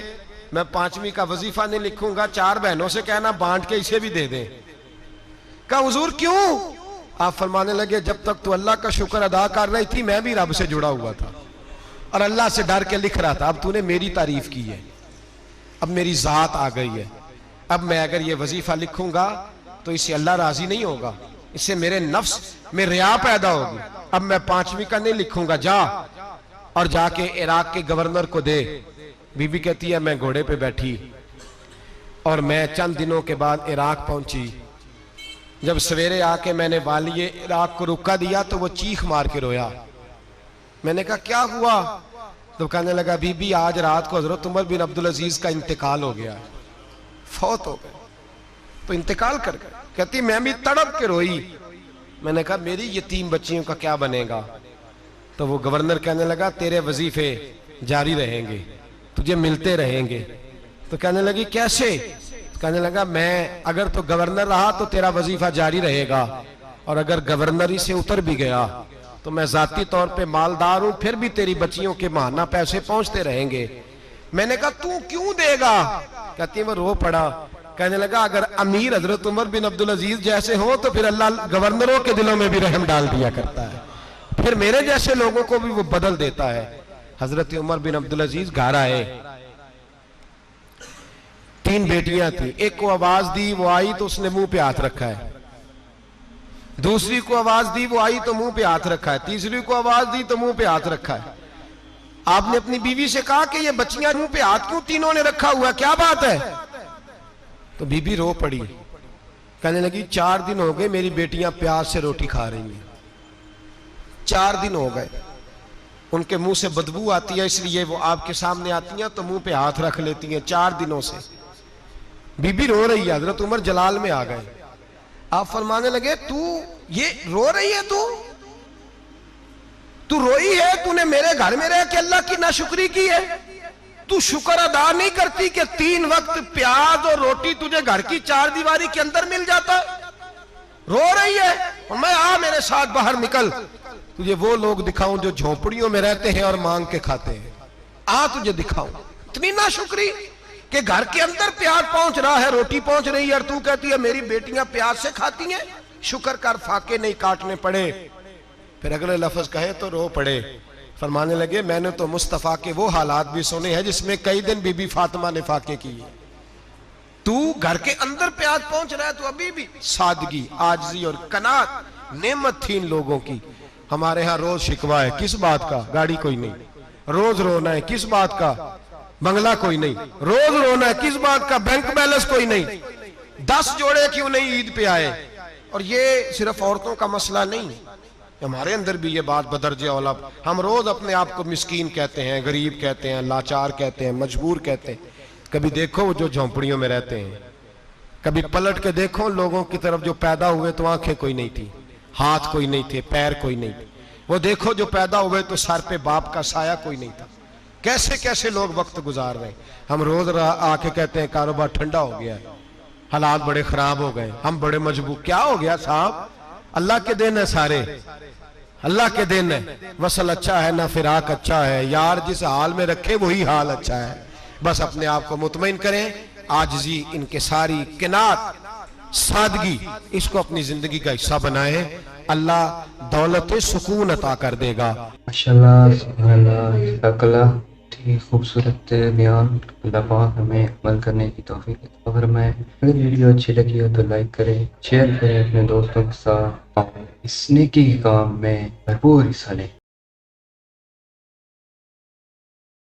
मैं 5वीं का वजीफा नहीं लिखूंगा, 4 बहनों से कहना बांट के इसे भी दे दें। कहा हुजूर क्यों? आप फरमाने लगे जब तक तू अल्लाह का शुक्र अदा कर रही थी मैं भी रब से जुड़ा हुआ था और अल्लाह से डर के लिख रहा था। अब तूने मेरी तारीफ की है, अब मेरी जात आ गई है, अब मैं अगर ये वजीफा लिखूंगा तो इससे अल्लाह राजी नहीं होगा, इससे मेरे नफ्स में रिया पैदा होगी। अब मैं 5वीं का नहीं लिखूंगा, जा और जाके इराक के गवर्नर को दे। बीबी कहती है मैं घोड़े पे बैठी और मैं चंद दिनों के बाद इराक पहुंची। जब सवेरे आके मैंने वालिए इराक को रुका दिया तो वो चीख मार के रोया। मैंने कहा क्या हुआ? तो कहने लगा बीबी आज रात को हजरत उमर बिन अब्दुल अजीज का इंतकाल हो गया, फौत हो गए, तो इंतकाल कर गए। कहती मैं भी तड़प के रोई। मैंने कहा मेरी यतीम बच्चियों का क्या बनेगा? तो वो गवर्नर कहने लगा तेरे वजीफे जारी रहेंगे, तुझे मिलते रहेंगे। तो कहने लगी कैसे? कहने लगा मैं अगर तो गवर्नर रहा तो तेरा वजीफा जारी रहेगा और अगर गवर्नरी से उतर भी गया तो मैं जाती तौर पे मालदार हूं, फिर भी तेरी बच्चियों के माहाना पैसे पहुंचते रहेंगे। मैंने कहा तू क्यों देगा? कहती वो रो पड़ा। कहने लगा अगर अमीर हजरत उमर बिन अब्दुल अजीज जैसे हो तो फिर अल्लाह गवर्नरों के दिलों में भी रहम डाल दिया करता है, फिर मेरे जैसे लोगों को भी वो बदल देता है। हजरत उमर बिन अब्दुल अजीज घर आए, 3 बेटियां थी, एक को आवाज दी वो आई तो उसने मुंह पे हाथ रखा है, दूसरी को आवाज दी वो आई तो मुंह पे हाथ रखा है, तीसरी को आवाज दी तो मुंह पे हाथ रखा है। आपने अपनी बीवी से कहा कि ये बच्चियां मुंह पे हाथ क्यों तीनों ने रखा हुआ, क्या बात है? तो बीबी रो पड़ी, कहने लगी 4 दिन हो गए मेरी बेटियां प्यार से रोटी खा रही हैं, 4 दिन हो गए, उनके मुंह से बदबू आती है इसलिए वो आपके सामने आती हैं तो मुंह पे हाथ रख लेती हैं 4 दिनों से। बीबी रो रही है, हजरत उमर जलाल में आ गए। आप फरमाने लगे तू ये रो रही है, तू रोई है, तूने मेरे घर में रह के अल्लाह की नाशुक्री की है, तू शुक्र अदा नहीं करती कि 3 वक्त प्याज और रोटी तुझे घर की 4 दीवारी के अंदर मिल जाता? रो रही है? और मैं आ मेरे साथ बाहर निकल, तुझे वो लोग दिखाऊं जो झोपड़ियों में रहते हैं और मांग के खाते हैं, आ तुझे दिखाऊं। इतनी नाशुक्री कि घर के अंदर प्याज पहुंच रहा है, रोटी पहुंच रही है और तू कहती है मेरी बेटियां प्याज से खाती हैं, शुक्र कर फाके नहीं काटने पड़े। फिर अगले लफ्ज कहे तो रो पड़े। फरमाने लगे मैंने तो मुस्तफा के वो हालात भी सुने हैं जिसमें कई दिन बीबी फातिमा ने फाके किए, तू घर के अंदर प्याज पहुंच रहा है तो अभी भी। सादगी, आजजी और कनात नेमत थी इन लोगों की। हमारे यहाँ रोज शिकवा है, किस बात का? गाड़ी कोई नहीं। रोज रोना है, किस बात का? बंगला कोई नहीं। रोज रोना है, किस बात का? बैंक बैलेंस कोई नहीं। 10 जोड़े क्यों नहीं ईद पे आए? और ये सिर्फ औरतों का मसला नहीं, हमारे अंदर भी ये बात बदरजे औला। हम रोज अपने आप को मिस्कीन कहते हैं, गरीब कहते हैं, लाचार कहते हैं, मजबूर कहते हैं। कभी देखो वो जो झोंपड़ियों में रहते हैं, कभी पलट के देखो लोगों की तरफ जो पैदा हुए तो आंखें कोई नहीं थी, हाथ कोई नहीं थे, पैर कोई नहीं थे, वो देखो जो पैदा हुए तो सर पे बाप का साया कोई नहीं था। कैसे कैसे लोग वक्त गुजार रहे हैं। हम रोज आके कहते हैं कारोबार ठंडा हो गया है, हालात बड़े खराब हो गए, हम बड़े मजबूर। क्या हो गया साहब? अल्लाह के दिन है सारे, अल्लाह के दिन है। वसल अच्छा है ना फिराक अच्छा है, यार जिस हाल में रखे वही हाल अच्छा है। बस अपने आप को मुतमईन करें, आजिज़ी, इनकिसारी, किनात, सादगी, इसको अपनी जिंदगी का हिस्सा बनाए। अल्लाह दौलत सुकून अता कर देगा। माशाल्लाह, सुभान अल्लाह, जज़ाकल्लाह। ठीक खूबसूरत बयान। अल्लाह पाक हमें अमल करने की तौफीक अता फरमाए। अगर वीडियो अच्छी लगी हो तो लाइक करें, शेयर करें अपने दोस्तों के साथ और इस नेकी के काम में भरपूर हिस्सा लें।